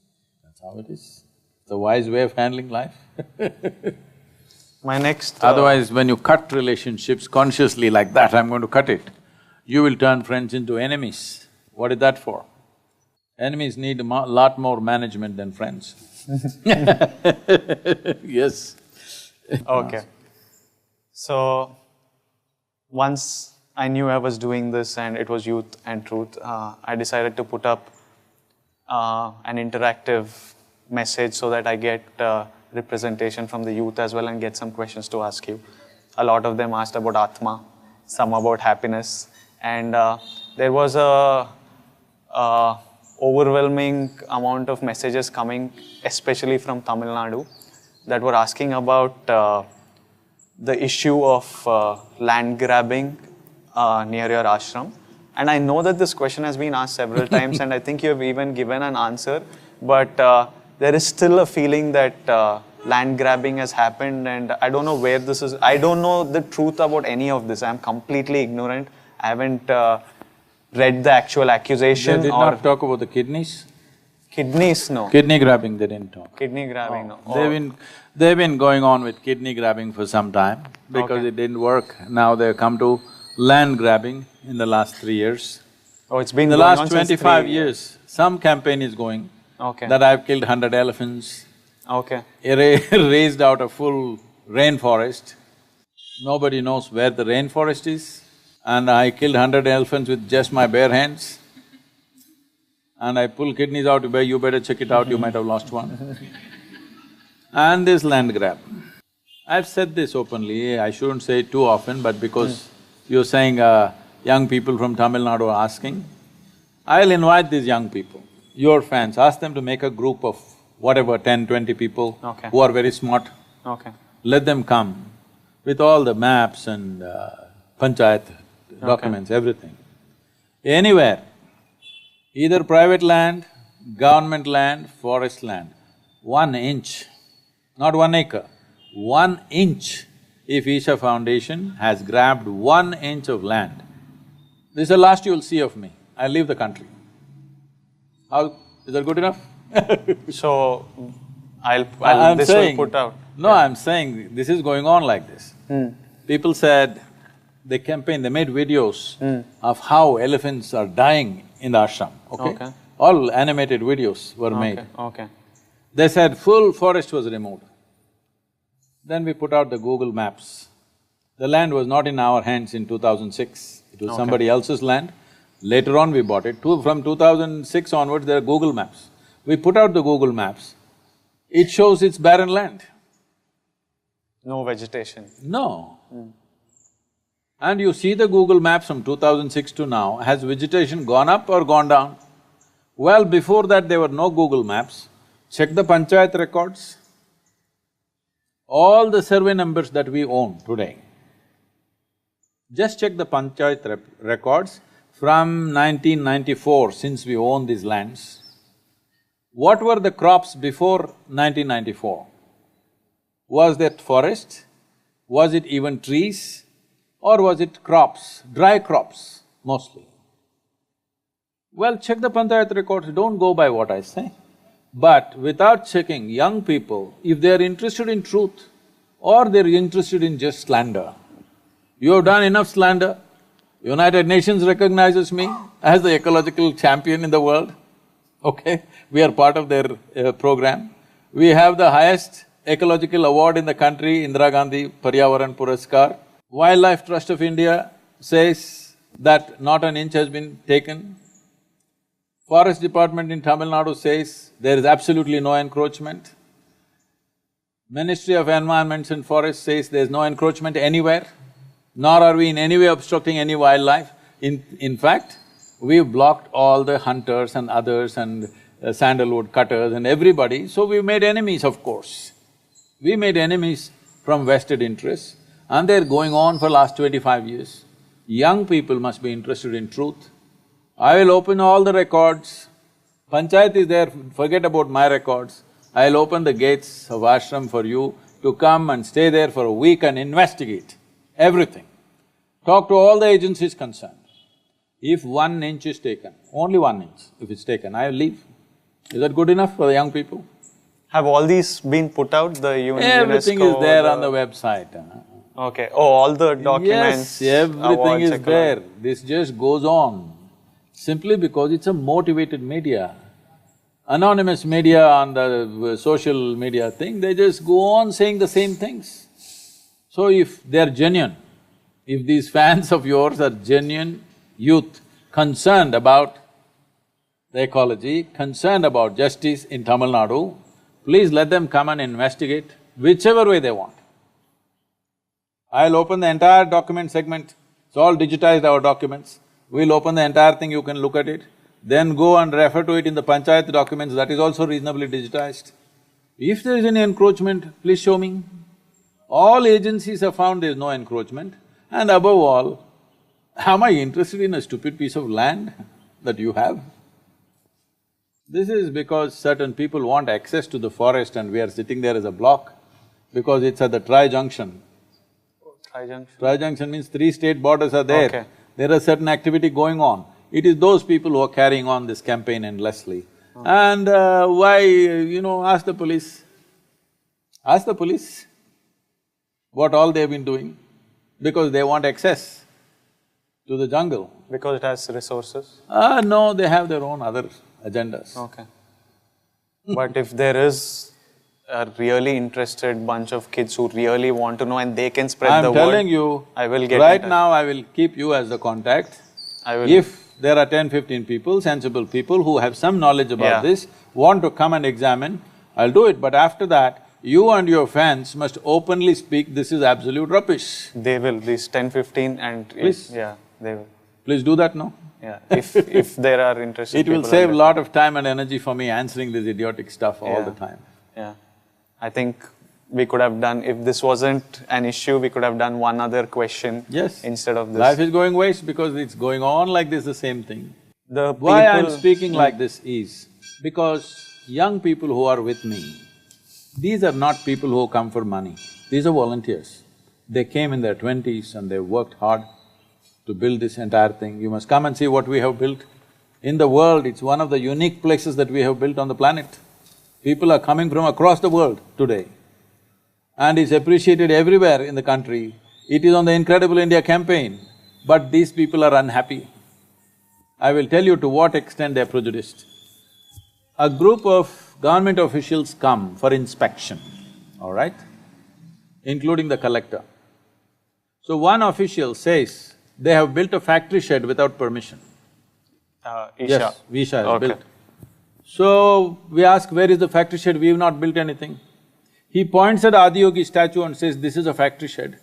how it is. It's a wise way of handling life. My next… Otherwise, when you cut relationships consciously like that, I'm going to cut it, you will turn friends into enemies. What is that for? Enemies need a lot more management than friends. Yes. Okay. So, once I knew I was doing this and it was Youth and Truth, I decided to put up an interactive message so that I get representation from the youth as well and get some questions to ask you. A lot of them asked about Atma, some about happiness, and there was a overwhelming amount of messages coming, especially from Tamil Nadu, that were asking about the issue of land grabbing near your ashram. And I know that this question has been asked several times and I think you have even given an answer, but there is still a feeling that land grabbing has happened, and I don't know where this is… I don't know the truth about any of this. I'm completely ignorant. I haven't read the actual accusation. They did not talk about the kidneys? Kidneys, no. Kidney grabbing, they didn't talk. Kidney grabbing, no. They've been going on with kidney grabbing for some time because it didn't work. Now they've come to land grabbing in the last 3 years. Oh, it's been In the going on last since 25 years, some campaign is going that I've killed 100 elephants, raised out a full rainforest. Nobody knows where the rainforest is, and I killed 100 elephants with just my bare hands. And I pull kidneys out, you better check it out, you might have lost one. And this land grab. I've said this openly, I shouldn't say it too often, but because you're saying young people from Tamil Nadu are asking, I'll invite these young people, your fans, ask them to make a group of whatever, 10, 20 people who are very smart. Let them come with all the maps and panchayat documents, everything. Anywhere, either private land, government land, forest land, 1 inch, not 1 acre, 1 inch, if Isha Foundation has grabbed 1 inch of land, this is the last you'll see of me, I'll leave the country. How… is that good enough? So, this saying, will put out… No, I'm saying this is going on like this. People said, they campaigned, they made videos of how elephants are dying in the ashram, okay? All animated videos were made. They said full forest was removed. Then we put out the Google Maps. The land was not in our hands in 2006, it was somebody else's land. Later on we bought it. From 2006 onwards, there are Google Maps. We put out the Google Maps, it shows it's barren land. No vegetation. No. And you see the Google Maps from 2006 to now, has vegetation gone up or gone down? Well, before that there were no Google Maps. Check the panchayat records. All the survey numbers that we own today, just check the panchayat records from 1994, since we own these lands. What were the crops before 1994? Was that forest? Was it even trees? Or was it crops, dry crops mostly? Well, check the panchayat records, don't go by what I say. But without checking, young people, if they're interested in truth or they're interested in just slander, you have done enough slander, United Nations recognizes me as the ecological champion in the world, okay? We are part of their program. We have the highest ecological award in the country, Indira Gandhi Paryavaran Puraskar. Wildlife Trust of India says that not an inch has been taken. Forest Department in Tamil Nadu says there is absolutely no encroachment. Ministry of Environment and Forests says there is no encroachment anywhere, nor are we in any way obstructing any wildlife. In fact, we've blocked all the hunters and others and sandalwood cutters and everybody, so we've made enemies, of course. We made enemies from vested interests, and they're going on for last 25 years. Young people must be interested in truth. I will open all the records. Panchayat is there, forget about my records. I'll open the gates of ashram for you to come and stay there for a week and investigate everything. Talk to all the agencies concerned. If 1 inch is taken, only 1 inch, if it's taken, I'll leave. Is that good enough for the young people? Have all these been put out, the Everything UNESCO, is there on the website. Okay, oh, all the documents, Yes, everything awards, is ecology. there. This just goes on, simply because it's a motivated media. Anonymous media on the social media thing, they just go on saying the same things. So if they're genuine, if these fans of yours are genuine youth concerned about the ecology, concerned about justice in Tamil Nadu, please let them come and investigate whichever way they want. I'll open the entire document segment, it's all digitized, our documents. We'll open the entire thing, you can look at it. Then go and refer to it in the panchayat documents, that is also reasonably digitized. If there is any encroachment, please show me. All agencies have found there is no encroachment, and above all, am I interested in a stupid piece of land that you have? This is because certain people want access to the forest and we are sitting there as a block, because it's at the tri-junction. Tri-junction? Tri-junction means 3 state borders are there. Okay. There is certain activity going on. It is those people who are carrying on this campaign endlessly. And why, ask the police. Ask the police what all they've been doing, because they want access to the jungle. Because it has resources? No, they have their own other agendas. Okay. But if there is a really interested bunch of kids who really want to know and they can spread the word… I'm telling you, I will get right in touch. now I will keep you as the contact. I will… If there are 10-15 people, sensible people who have some knowledge about this, want to come and examine, I'll do it. But after that, you and your fans must openly speak, this is absolute rubbish. They will, these 10-15 and… Please. Yeah, they will. Please do that, no? Yeah, if there are interested It will people save a in lot of time and energy for me answering this idiotic stuff all the time. Yeah. I think we could have done… If this wasn't an issue, we could have done one other question instead of this. Life is going waste because it's going on like this, the same thing. The Why I'm speaking like this is because young people who are with me, these are not people who come for money, these are volunteers. They came in their 20s and they worked hard to build this entire thing. You must come and see what we have built. In the world, it's one of the unique places that we have built on the planet. People are coming from across the world today, and it's appreciated everywhere in the country. It is on the Incredible India campaign, but these people are unhappy. I will tell you to what extent they're prejudiced. A group of government officials come for inspection, all right, including the collector. So one official says they have built a factory shed without permission. Isha. Yes, Isha has built. So we ask, where is the factory shed? We have not built anything. He points at Adiyogi statue and says, this is a factory shed.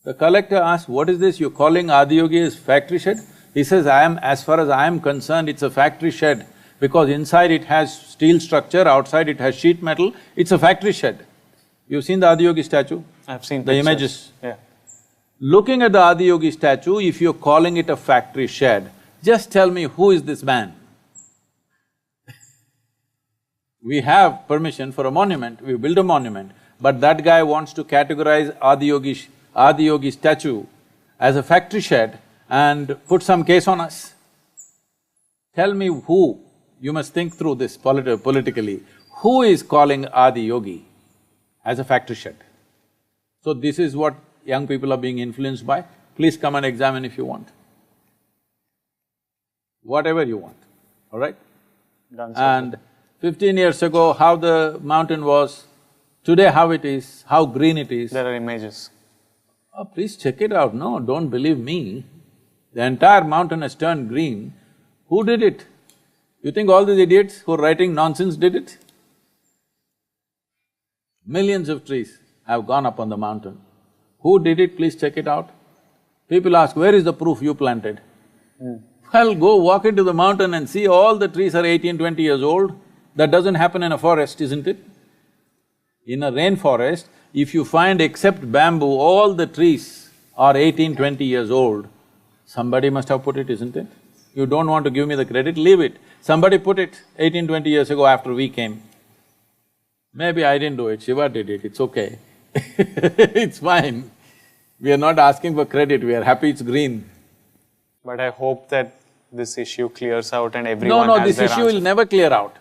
The collector asks, what is this? You're calling Adiyogi as factory shed? He says, as far as I am concerned, it's a factory shed because inside it has steel structure, outside it has sheet metal, it's a factory shed. You've seen the Adiyogi statue? I've seen the pictures. images. Yeah. Looking at the Adiyogi statue, if you're calling it a factory shed, just tell me who is this man? We have permission for a monument, we build a monument, but that guy wants to categorize Adiyogi statue as a factory shed and put some case on us. Tell me who, you must think through this politically, who is calling Adiyogi as a factory shed? So this is what young people are being influenced by. please come and examine if you want. Whatever you want, all right? Done, And 15 years ago, how the mountain was, today how it is, how green it is. There are images. Oh, please check it out. No, don't believe me. The entire mountain has turned green. Who did it? You think all these idiots who are writing nonsense did it? Millions of trees have gone up on the mountain. Who did it? Please check it out. People ask, where is the proof you planted? Well, go walk into the mountain and see all the trees are 18, 20 years old. That doesn't happen in a forest, isn't it? In a rainforest, if you find except bamboo, all the trees are 18, 20 years old, somebody must have put it, isn't it? You don't want to give me the credit, leave it. Somebody put it 18, 20 years ago after we came. Maybe I didn't do it, Shiva did it, it's okay. It's fine. We are not asking for credit, we are happy it's green. But I hope that this issue clears out and everyone No, has this their issue answer. will never clear out.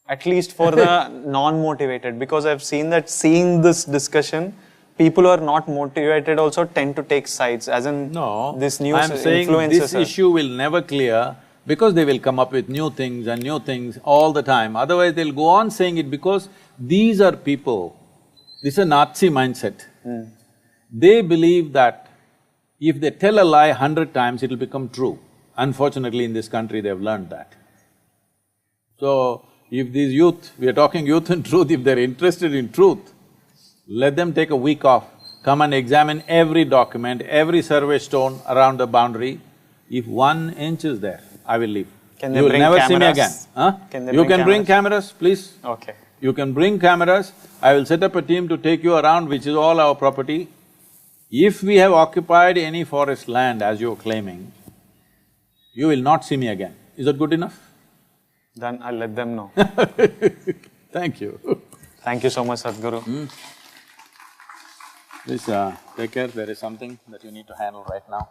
At least for the non-motivated, because I've seen that seeing this discussion, people who are not motivated also tend to take sides, as in No, this new I'm saying this issue will never clear because they will come up with new things and new things all the time. Otherwise, they'll go on saying it because these are people, this is a Nazi mindset. They believe that if they tell a lie 100 times, it'll become true. Unfortunately, in this country, they've learned that. So, if these youth, we are talking youth and truth, if they're interested in truth, let them take a week off, come and examine every document, every survey stone around the boundary. If 1 inch is there, I will leave. Can they You will bring never see me cameras? again, huh? Can they You bring can bring cameras, please. Okay. You can bring cameras, I will set up a team to take you around, which is all our property. If we have occupied any forest land as you're claiming, you will not see me again. Is that good enough? Then I'll let them know. Thank you. Thank you so much, Sadhguru. Please take care, there is something that you need to handle right now.